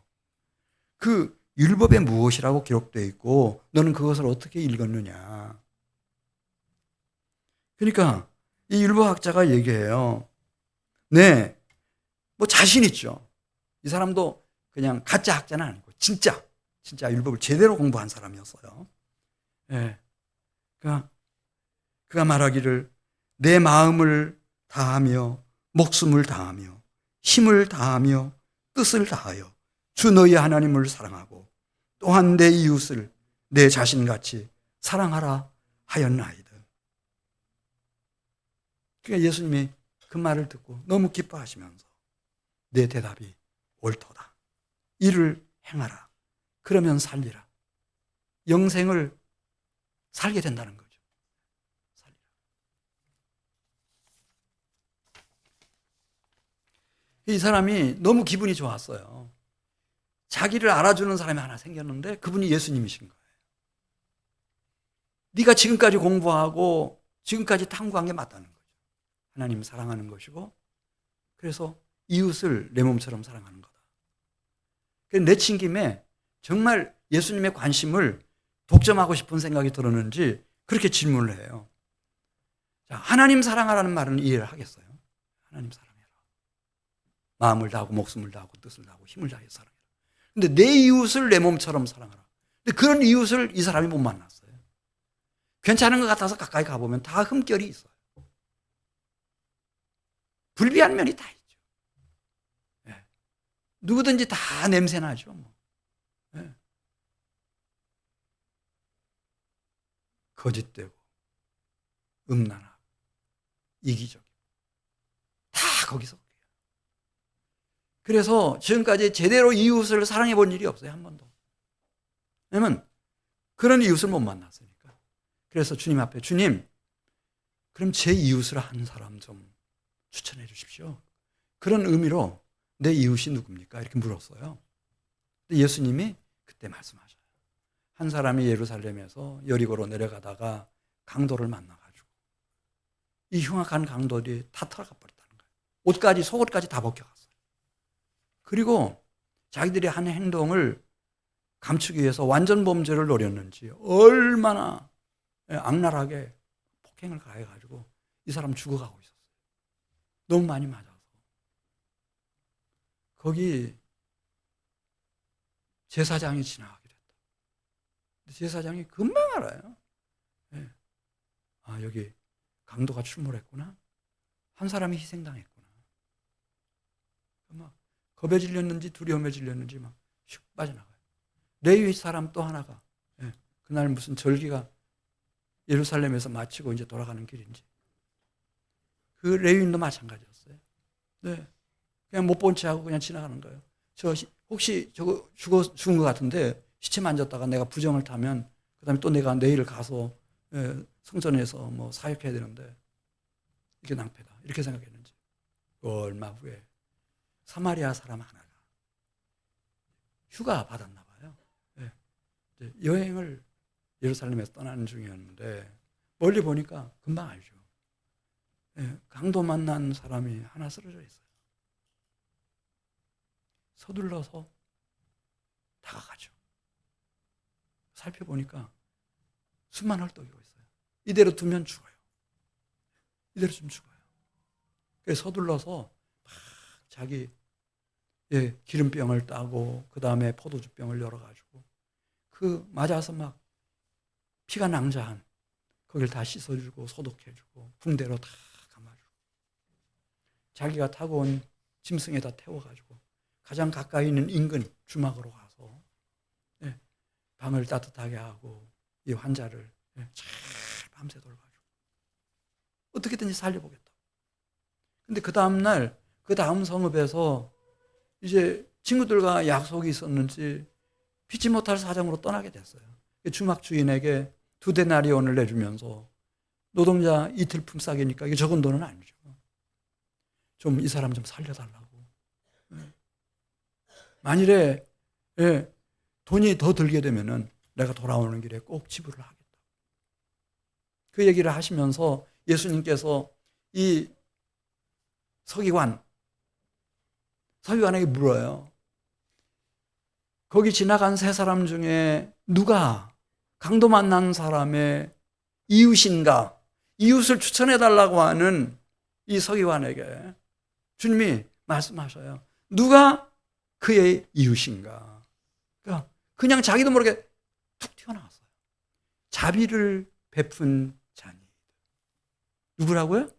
그 율법에 무엇이라고 기록되어 있고 너는 그것을 어떻게 읽었느냐. 그러니까 이 율법학자가 얘기해요. 네, 뭐 자신 있죠. 이 사람도 그냥 가짜 학자는 아니고 진짜 율법을 제대로 공부한 사람이었어요. 네. 그가 말하기를 내 마음을 다하며 목숨을 다하며 힘을 다하며 뜻을 다하여 주 너희 하나님을 사랑하고 또한 내 이웃을 내 자신같이 사랑하라 하였나이다. 그러니까 예수님이 그 말을 듣고 너무 기뻐하시면서 내 대답이 옳도다. 이를 행하라. 그러면 살리라. 영생을 살게 된다는 거죠. 살리라. 이 사람이 너무 기분이 좋았어요. 자기를 알아주는 사람이 하나 생겼는데 그분이 예수님이신 거예요. 네가 지금까지 공부하고 지금까지 탐구한 게 맞다는 거죠. 하나님을 사랑하는 것이고 그래서 이웃을 내 몸처럼 사랑하는 거다. 내친 김에 정말 예수님의 관심을 독점하고 싶은 생각이 들었는지 그렇게 질문을 해요. 자, 하나님 사랑하라는 말은 이해를 하겠어요. 하나님 사랑해라. 마음을 다하고 목숨을 다하고 뜻을 다하고 힘을 다해 사랑해라. 근데 내 이웃을 내 몸처럼 사랑하라. 근데 그런 이웃을 이 사람이 못 만났어요. 괜찮은 것 같아서 가까이 가보면 다 흠결이 있어요. 불비한 면이 다 있죠. 네. 누구든지 다 냄새나죠. 뭐. 네. 거짓되고 음란하고 이기적이고 다 거기서. 그래서 지금까지 제대로 이웃을 사랑해 본 일이 없어요. 한 번도. 왜냐면 그런 이웃을 못 만났으니까. 그래서 주님 앞에 주님 그럼 제 이웃을 한 사람 좀 추천해 주십시오. 그런 의미로 내 이웃이 누굽니까? 이렇게 물었어요. 근데 예수님이 그때 말씀하셔요. 한 사람이 예루살렘에서 여리고로 내려가다가 강도를 만나가지고 이 흉악한 강도들이 다 털어가 버렸다는 거예요. 옷까지 속옷까지 다 벗겨갔어요. 그리고 자기들이 한 행동을 감추기 위해서 완전 범죄를 노렸는지 얼마나 악랄하게 폭행을 가해가지고 이 사람 죽어가고 있었어요. 너무 많이 맞아서. 거기 제사장이 지나가게 됐다. 제사장이 금방 알아요. 네. 아, 여기 강도가 출몰했구나. 한 사람이 희생당했구나. 막 겁에 질렸는지 두려움에 질렸는지 막 슉 빠져나가요. 레위 사람 또 하나가 그날 무슨 절기가 예루살렘에서 마치고 이제 돌아가는 길인지 그 레위인도 마찬가지였어요. 네. 그냥 못 본 채하고 그냥 지나가는 거예요. 저 혹시 저거 죽은 것 같은데 시체 만졌다가 내가 부정을 타면 그다음에 또 내가 내일 가서 성전에서 뭐 사역해야 되는데 이게 낭패다 이렇게 생각했는지 얼마 후에 사마리아 사람 하나가 휴가 받았나 봐요. 여행을 예루살렘에서 떠나는 중이었는데 멀리 보니까 금방 알죠. 강도 만난 사람이 하나 쓰러져 있어요. 서둘러서 다가가죠. 살펴보니까 숨만 헐떡이고 있어요. 이대로 두면 죽어요. 이대로 좀 죽어요. 그래서 서둘러서 막 자기 기름병을 따고 그 다음에 포도주병을 열어가지고 그 맞아서 막 피가 낭자한 거길 다 씻어주고 소독해주고 붕대로 다 감아주고 자기가 타고 온 짐승에다 태워가지고 가장 가까이 있는 인근 주막으로 가서 방을 따뜻하게 하고 이 환자를 잘 밤새 돌봐주고 어떻게든지 살려보겠다. 근데 그 다음날 그 다음 성읍에서 이제 친구들과 약속이 있었는지 피치 못할 사정으로 떠나게 됐어요. 주막 주인에게 2데나리온을 내주면서 노동자 이틀 품삯이니까 이게 적은 돈은 아니죠. 좀 이 사람 좀 살려달라고. 만일에 돈이 더 들게 되면은 내가 돌아오는 길에 꼭 지불을 하겠다. 그 얘기를 하시면서 예수님께서 이 서기관에게 물어요. 거기 지나간 3사람 중에 누가 강도 만난 사람의 이웃인가? 이웃을 추천해달라고 하는 이 서기관에게 주님이 말씀하셔요. 누가 그의 이웃인가? 그러니까 그냥 자기도 모르게 툭 튀어나왔어요. 자비를 베푼 자니. 누구라고요?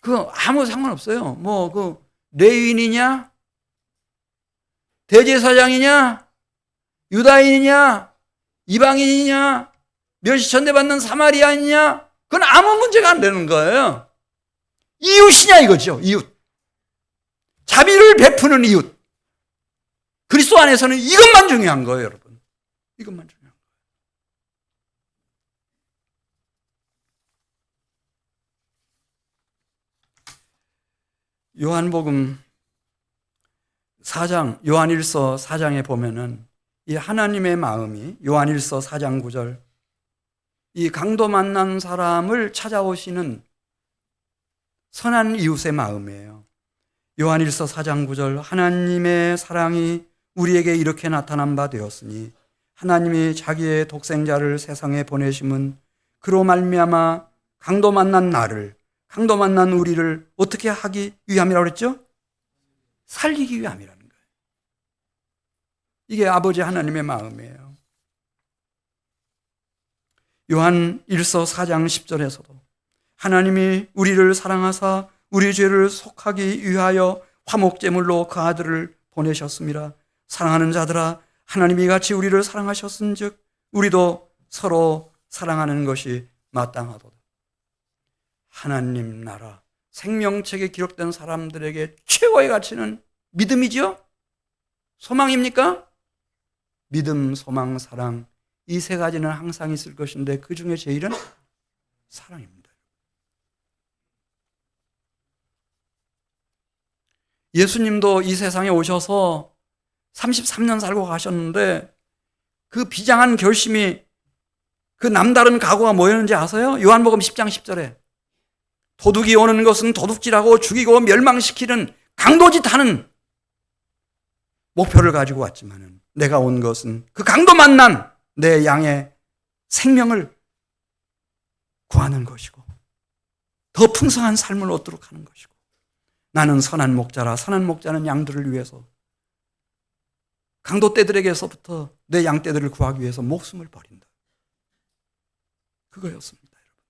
그거 아무 상관없어요. 뭐 그 레위인이냐, 대제사장이냐, 유다인이냐, 이방인이냐, 멸시 전대받는 사마리아인이냐, 그건 아무 문제가 안 되는 거예요. 이웃이냐 이거죠. 이웃. 자비를 베푸는 이웃. 그리스도 안에서는 이것만 중요한 거예요, 여러분. 이것만 중요한 거예요. 요한복음 4장, 요한일서 4장에 보면은 이 하나님의 마음이 요한일서 4장 9절 이 강도 만난 사람을 찾아오시는 선한 이웃의 마음이에요. 요한일서 4장 9절 하나님의 사랑이 우리에게 이렇게 나타난 바 되었으니 하나님이 자기의 독생자를 세상에 보내심은 그로 말미암아 강도 만난 나를 강도 만난 우리를 어떻게 하기 위함이라고 그랬죠? 살리기 위함이라는 거예요. 이게 아버지 하나님의 마음이에요. 요한 1서 4장 10절에서도 하나님이 우리를 사랑하사 우리 죄를 속하기 위하여 화목제물로 그 아들을 보내셨습니다. 사랑하는 자들아 하나님이 같이 우리를 사랑하셨은즉 우리도 서로 사랑하는 것이 마땅하도다. 하나님 나라 생명책에 기록된 사람들에게 최고의 가치는 믿음이죠? 소망입니까? 믿음, 소망, 사랑 이 3가지는 항상 있을 것인데 그 중에 제일은 사랑입니다. 예수님도 이 세상에 오셔서 33년 살고 가셨는데 그 비장한 결심이 그 남다른 각오가 뭐였는지 아세요? 요한복음 10장 10절에 도둑이 오는 것은 도둑질하고 죽이고 멸망시키는 강도짓하는 목표를 가지고 왔지만은 내가 온 것은 그 강도 만난 내 양의 생명을 구하는 것이고 더 풍성한 삶을 얻도록 하는 것이고 나는 선한 목자라 선한 목자는 양들을 위해서 강도 떼들에게서부터 내 양떼들을 구하기 위해서 목숨을 버린다. 그거였습니다. 여러분.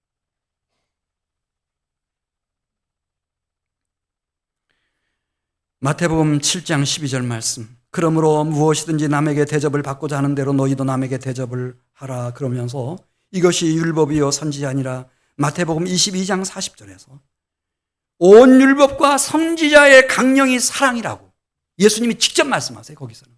마태복음 7장 12절 말씀 그러므로 무엇이든지 남에게 대접을 받고자 하는 대로 너희도 남에게 대접을 하라 그러면서 이것이 율법이요 선지자니라 마태복음 22장 40절에서 온 율법과 선지자의 강령이 사랑이라고 예수님이 직접 말씀하세요. 거기서는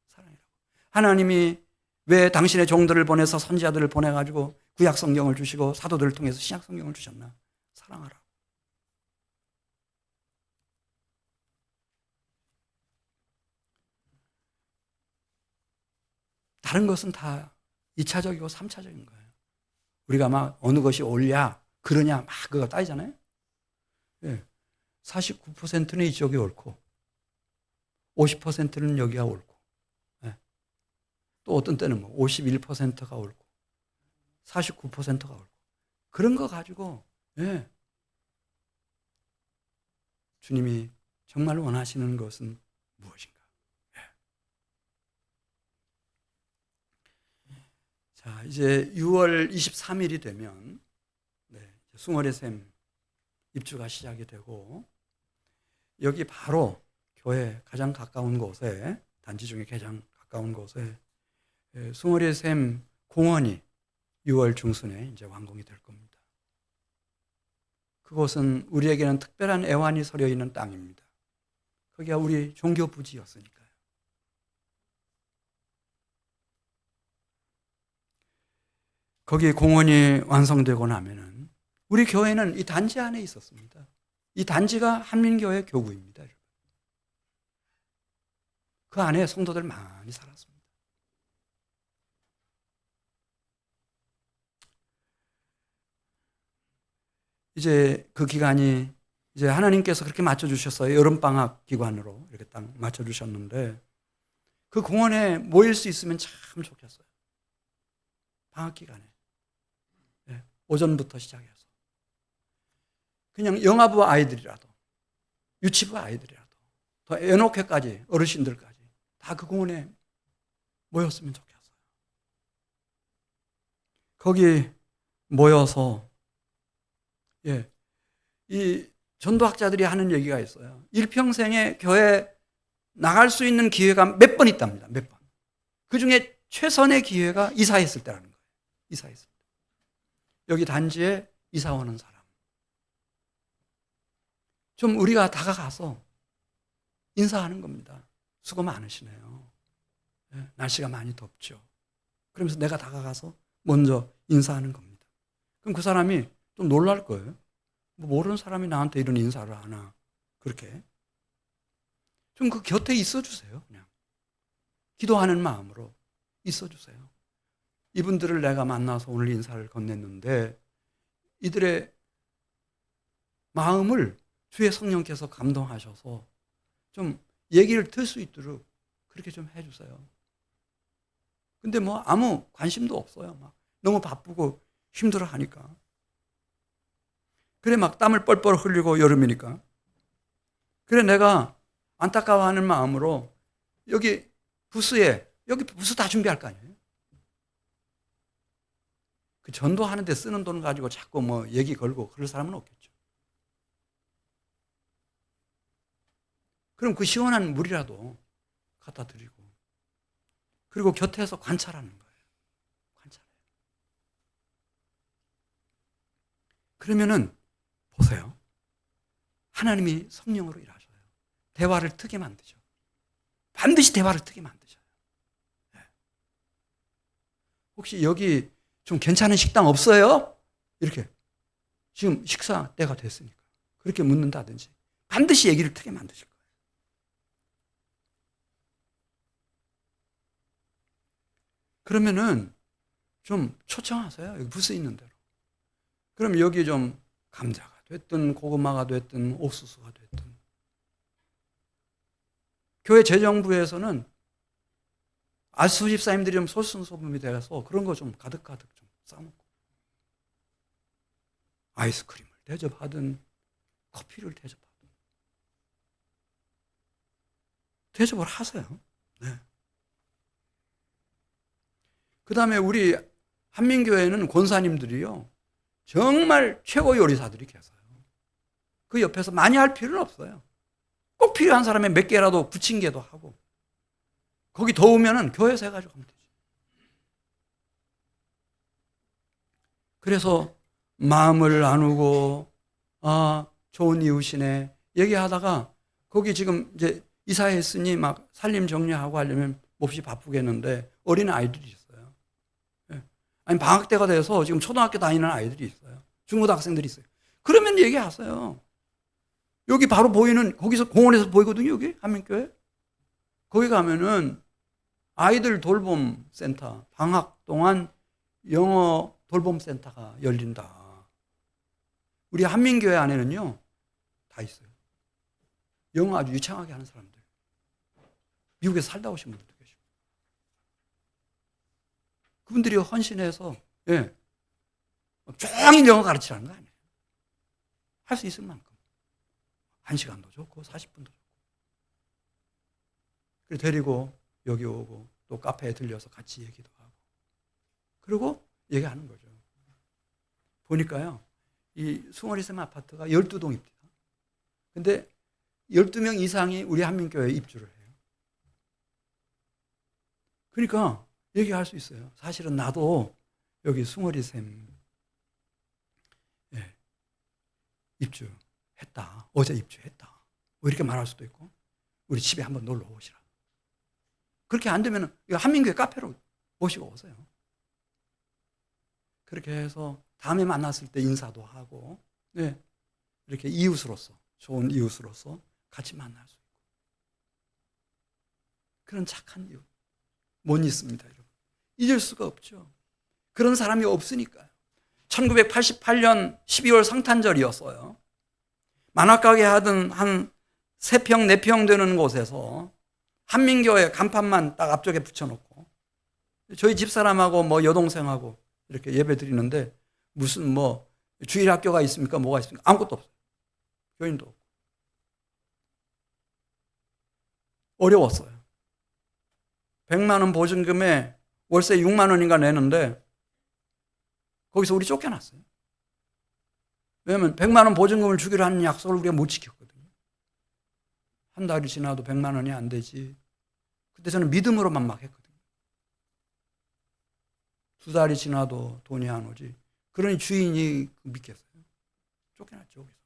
사랑이라고. 하나님이 왜 당신의 종들을 보내서 선지자들을 보내가지고 구약 성경을 주시고 사도들을 통해서 신약 성경을 주셨나? 사랑하라. 다른 것은 다 2차적이고 3차적인 거예요. 우리가 막 어느 것이 옳냐, 그러냐, 막 그거 따지잖아요. 49%는 이쪽이 옳고, 50%는 여기가 옳고, 또 어떤 때는 뭐 51%가 옳고, 49%가 옳고, 그런 거 가지고, 주님이 정말 원하시는 것은 무엇인가? 자, 이제 6월 23일이 되면 숭어리 샘 입주가 시작이 되고, 여기 바로 교회 가장 가까운 곳에, 단지 중에 가장 가까운 곳에 숭어리 샘 공원이 6월 중순에 이제 완공이 될 겁니다. 그곳은 우리에게는 특별한 애환이 서려 있는 땅입니다. 거기가 우리 종교 부지였으니까요. 거기 공원이 완성되고 나면은 우리 교회는 이 단지 안에 있었습니다. 이 단지가 한민교회 교구입니다. 그 안에 성도들 많이 살았습니다. 이제 그 기간이 이제 하나님께서 그렇게 맞춰주셨어요. 여름방학 기간으로 이렇게 딱 맞춰주셨는데, 그 공원에 모일 수 있으면 참 좋겠어요. 방학 기간에. 오전부터 시작해서. 그냥 영아부 아이들이라도, 유치부 아이들이라도, 더 연옥회까지, 어르신들까지 다 그 공원에 모였으면 좋겠어요. 거기 모여서, 이 전도학자들이 하는 얘기가 있어요. 일평생에 교회 나갈 수 있는 기회가 몇 번 있답니다. 몇 번. 그 중에 최선의 기회가 이사했을 때라는 거예요. 이사했을 때. 여기 단지에 이사 오는 사람. 좀 우리가 다가가서 인사하는 겁니다. 수고 많으시네요. 날씨가 많이 덥죠. 그러면서 내가 다가가서 먼저 인사하는 겁니다. 그럼 그 사람이 좀 놀랄 거예요. 뭐 모르는 사람이 나한테 이런 인사를 하나. 그렇게. 좀 그 곁에 있어 주세요. 그냥. 기도하는 마음으로 있어 주세요. 이분들을 내가 만나서 오늘 인사를 건넸는데, 이들의 마음을 주의 성령께서 감동하셔서 좀 얘기를 들 수 있도록 그렇게 좀 해주세요. 근데 뭐 아무 관심도 없어요. 막 너무 바쁘고 힘들어 하니까. 그래 막 땀을 뻘뻘 흘리고 여름이니까. 그래 내가 안타까워하는 마음으로 여기 부스 다 준비할 거 아니에요. 그 전도하는 데 쓰는 돈 가지고 자꾸 뭐 얘기 걸고 그럴 사람은 없겠죠. 그럼 그 시원한 물이라도 갖다 드리고, 그리고 곁에서 관찰하는 거예요. 관찰해요. 그러면은 보세요. 하나님이 성령으로 일하셔요. 대화를 트게 만드죠. 반드시 대화를 트게 만드셔요. 혹시 여기 좀 괜찮은 식당 없어요? 이렇게. 지금 식사 때가 됐으니까. 그렇게 묻는다든지. 반드시 얘기를 트게 만드실 거예요. 그러면은 좀 초청하세요. 여기 부스 있는 대로. 그럼 여기 좀 감자가 됐든 고구마가 됐든 옥수수가 됐든. 교회 재정부에서는 아수 집사님들이 좀 솔선수범이 돼서 그런 거 좀 가득가득 좀 싸놓고, 아이스크림을 대접하든 커피를 대접하든 대접을 하세요. 네. 그 다음에 우리 한민교회는 권사님들이요, 정말 최고 요리사들이 계세요. 그 옆에서 많이 할 필요는 없어요. 꼭 필요한 사람에 몇 개라도 부침개도 하고, 거기 더우면은 교회에서 해가지고 하면 되지. 그래서 마음을 나누고, 좋은 이웃이네 얘기하다가, 거기 지금 이제 이사했으니 막 살림 정리하고 하려면 몹시 바쁘겠는데 어린 아이들이 있어요. 아니 방학 때가 돼서 지금 초등학교 다니는 아이들이 있어요. 중고등학생들이 있어요. 그러면 얘기하세요. 여기 바로 보이는, 거기서 공원에서 보이거든요. 여기 한민교회. 거기 가면은 아이들 돌봄 센터, 방학 동안 영어 돌봄 센터가 열린다. 우리 한민교회 안에는요 다 있어요. 영어 아주 유창하게 하는 사람들, 미국에서 살다 오신 분들도 계시고, 그분들이 헌신해서 종일 영어 가르치라는 거 아니에요. 할 수 있을 만큼 1시간도 좋고 40분도 좋고. 그래서 데리고 여기 오고 또 카페에 들려서 같이 얘기도 하고 그리고 얘기하는 거죠. 보니까요, 이 숭어리샘 아파트가 12동입니다. 근데 12명 이상이 우리 한민교회에 입주를 해요. 그러니까 얘기할 수 있어요. 사실은 나도 여기 숭어리샘 입주했다. 어제 입주했다. 뭐 이렇게 말할 수도 있고, 우리 집에 한번 놀러 오시라. 그렇게 안 되면 한민교회 카페로 모시고 오세요. 그렇게 해서 다음에 만났을 때 인사도 하고, 네, 이렇게 이웃으로서, 좋은 이웃으로서 같이 만날 수 있고. 그런 착한 이웃 못 있습니다, 여러분. 잊을 수가 없죠. 그런 사람이 없으니까요. 1988년 12월 성탄절이었어요. 만화가게 하던 한 3평, 4평 되는 곳에서 한민교회 간판만 딱 앞쪽에 붙여놓고 저희 집사람하고 뭐 여동생하고 이렇게 예배 드리는데 무슨 뭐 주일학교가 있습니까? 뭐가 있습니까? 아무것도 없어요. 교인도 없고. 어려웠어요. 100만 원 보증금에 월세 6만 원인가 내는데 거기서 우리 쫓겨났어요. 왜냐하면 100만 원 보증금을 주기로 하는 약속을 우리가 못 지켰거든요. 한 달이 지나도 100만 원이 안 되지. 그때 저는 믿음으로만 막 했거든요. 2달이 지나도 돈이 안 오지. 그러니 주인이 믿겠어요. 쫓겨났죠. 거기서.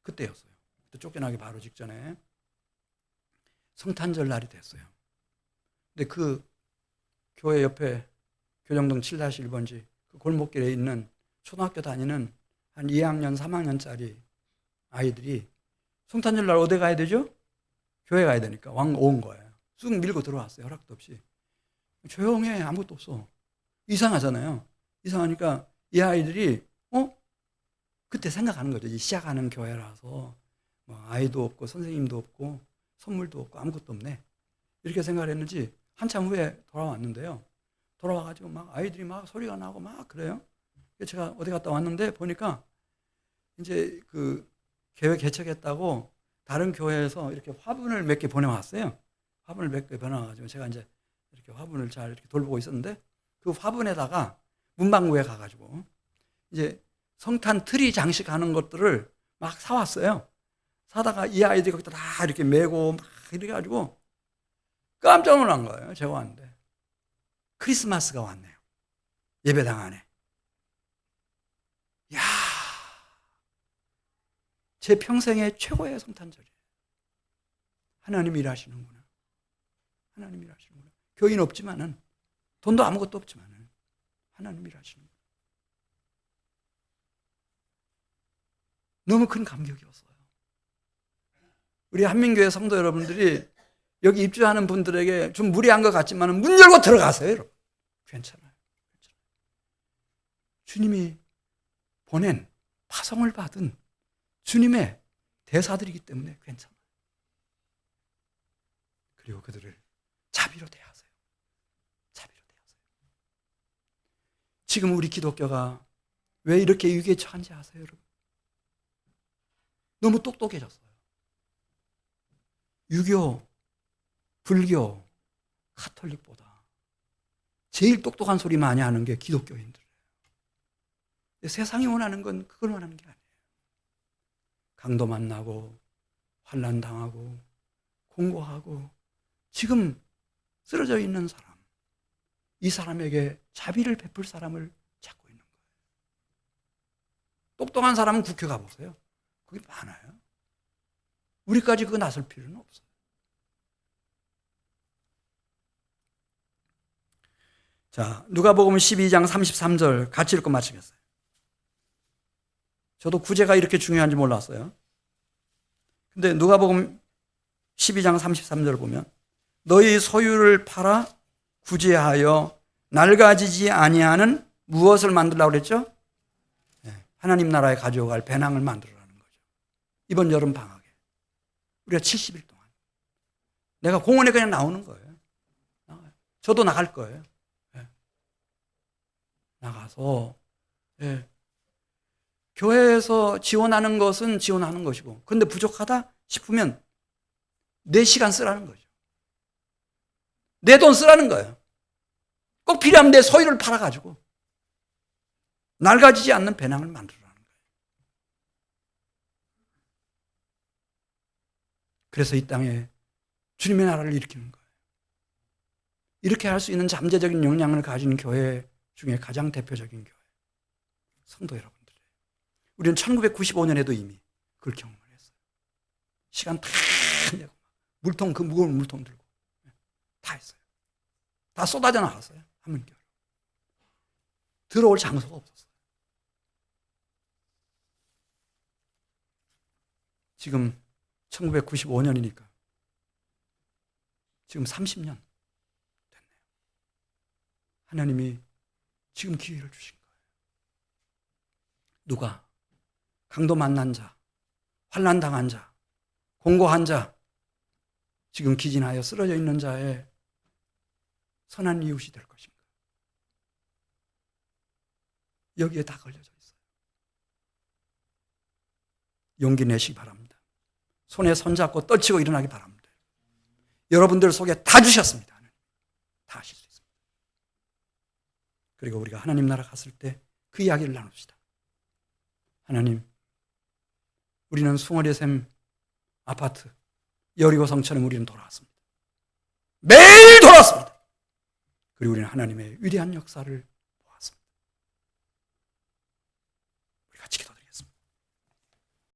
그때였어요. 그때 쫓겨나기 바로 직전에 성탄절 날이 됐어요. 근데 그 교회 옆에 교정동 7-1번지 그 골목길에 있는 초등학교 다니는 한 2학년, 3학년짜리 아이들이 성탄절 날 어디 가야 되죠? 교회 가야 되니까 온 거예요. 쑥 밀고 들어왔어요. 허락도 없이. 조용해. 아무것도 없어. 이상하잖아요. 이상하니까 이 아이들이 그때 생각하는 거죠. 시작하는 교회라서 뭐 아이도 없고 선생님도 없고 선물도 없고 아무것도 없네. 이렇게 생각을 했는지 한참 후에 돌아왔는데요. 돌아와가지고 막 아이들이 막 소리가 나고 막 그래요. 제가 어디 갔다 왔는데 보니까 이제 그 교회 개척했다고 다른 교회에서 이렇게 화분을 몇 개 보내왔어요. 화분을 몇 개 보내와가지고 제가 이제 이렇게 화분을 잘 이렇게 돌보고 있었는데 그 화분에다가 문방구에 가가지고 이제 성탄 트리 장식하는 것들을 막 사왔어요. 사다가 이 아이들이 거기다 다 이렇게 메고 막 이렇게 가지고 깜짝 놀란 거예요. 제가 왔는데 크리스마스가 왔네요. 예배당 안에. 야, 제 평생의 최고의 성탄절이에요. 하나님이 일하시는구나. 하나님이 일하시는구나. 교인 없지만은 돈도 아무것도 없지만은 하나님이 일하시는구나. 너무 큰 감격이었어요. 우리 한민교회 성도 여러분들이 여기 입주하는 분들에게 좀 무리한 것 같지만 문 열고 들어가세요, 여러분. 괜찮아요. 주님이 보낸 파송을 받은 주님의 대사들이기 때문에 괜찮아요. 그리고 그들을 자비로 대하세요. 자비로 대하세요. 지금 우리 기독교가 왜 이렇게 위기에 처한지 아세요, 여러분? 너무 똑똑해졌어요. 유교, 불교, 카톨릭보다 제일 똑똑한 소리 많이 하는 게 기독교인들이에요. 세상이 원하는 건 그걸 원하는 게 아니에요. 강도 만나고 환난 당하고 공고하고 지금 쓰러져 있는 사람, 이 사람에게 자비를 베풀 사람을 찾고 있는 거예요. 똑똑한 사람은 국회 가보세요. 그게 많아요. 우리까지 그거 나설 필요는 없어요. 자, 누가복음 12장 33절 같이 읽고 마치겠어요. 저도 구제가 이렇게 중요한지 몰랐어요. 근데 누가복음 12장 33절 보면 너희 소유를 팔아 구제하여 낡아지지 아니하는 무엇을 만들라고 그랬죠? 하나님 나라에 가져갈 배낭을 만들어라는 거죠. 이번 여름 방학에 우리가 70일 동안 내가 공원에 그냥 나오는 거예요. 저도 나갈 거예요. 나가서 교회에서 지원하는 것은 지원하는 것이고, 그런데 부족하다 싶으면 내 시간 쓰라는 거죠. 내 돈 쓰라는 거예요. 꼭 필요하면 내 소유를 팔아가지고 낡아지지 않는 배낭을 만들어라는 거예요. 그래서 이 땅에 주님의 나라를 일으키는 거예요. 이렇게 할 수 있는 잠재적인 역량을 가진 교회 중에 가장 대표적인 교회, 성도 여러분들. 우리는 1995년에도 이미 그걸 경험을 했어요. 시간 다 내고 물통, 그 무거운 물통 들고 다 했어요. 다 쏟아져 나갔어요. 한문교회로. 들어올 장소가 없었어요. 지금 1995년이니까 지금 30년 됐네요. 하나님이 지금 기회를 주신 거예요. 누가? 강도 만난 자, 환난 당한 자, 공고한 자, 지금 기진하여 쓰러져 있는 자의 선한 이웃이 될 것인가? 여기에 다 걸려져 있어요. 용기 내시기 바랍니다. 손에 손잡고 떨치고 일어나기 바랍니다. 여러분들 속에 다 주셨습니다. 다 하실 수 있습니다. 그리고 우리가 하나님 나라 갔을 때 그 이야기를 나눕시다. 하나님, 우리는 숭어리샘 아파트 여리고 성처럼 우리는 돌아왔습니다. 매일 돌아왔습니다. 그리고 우리는 하나님의 위대한 역사를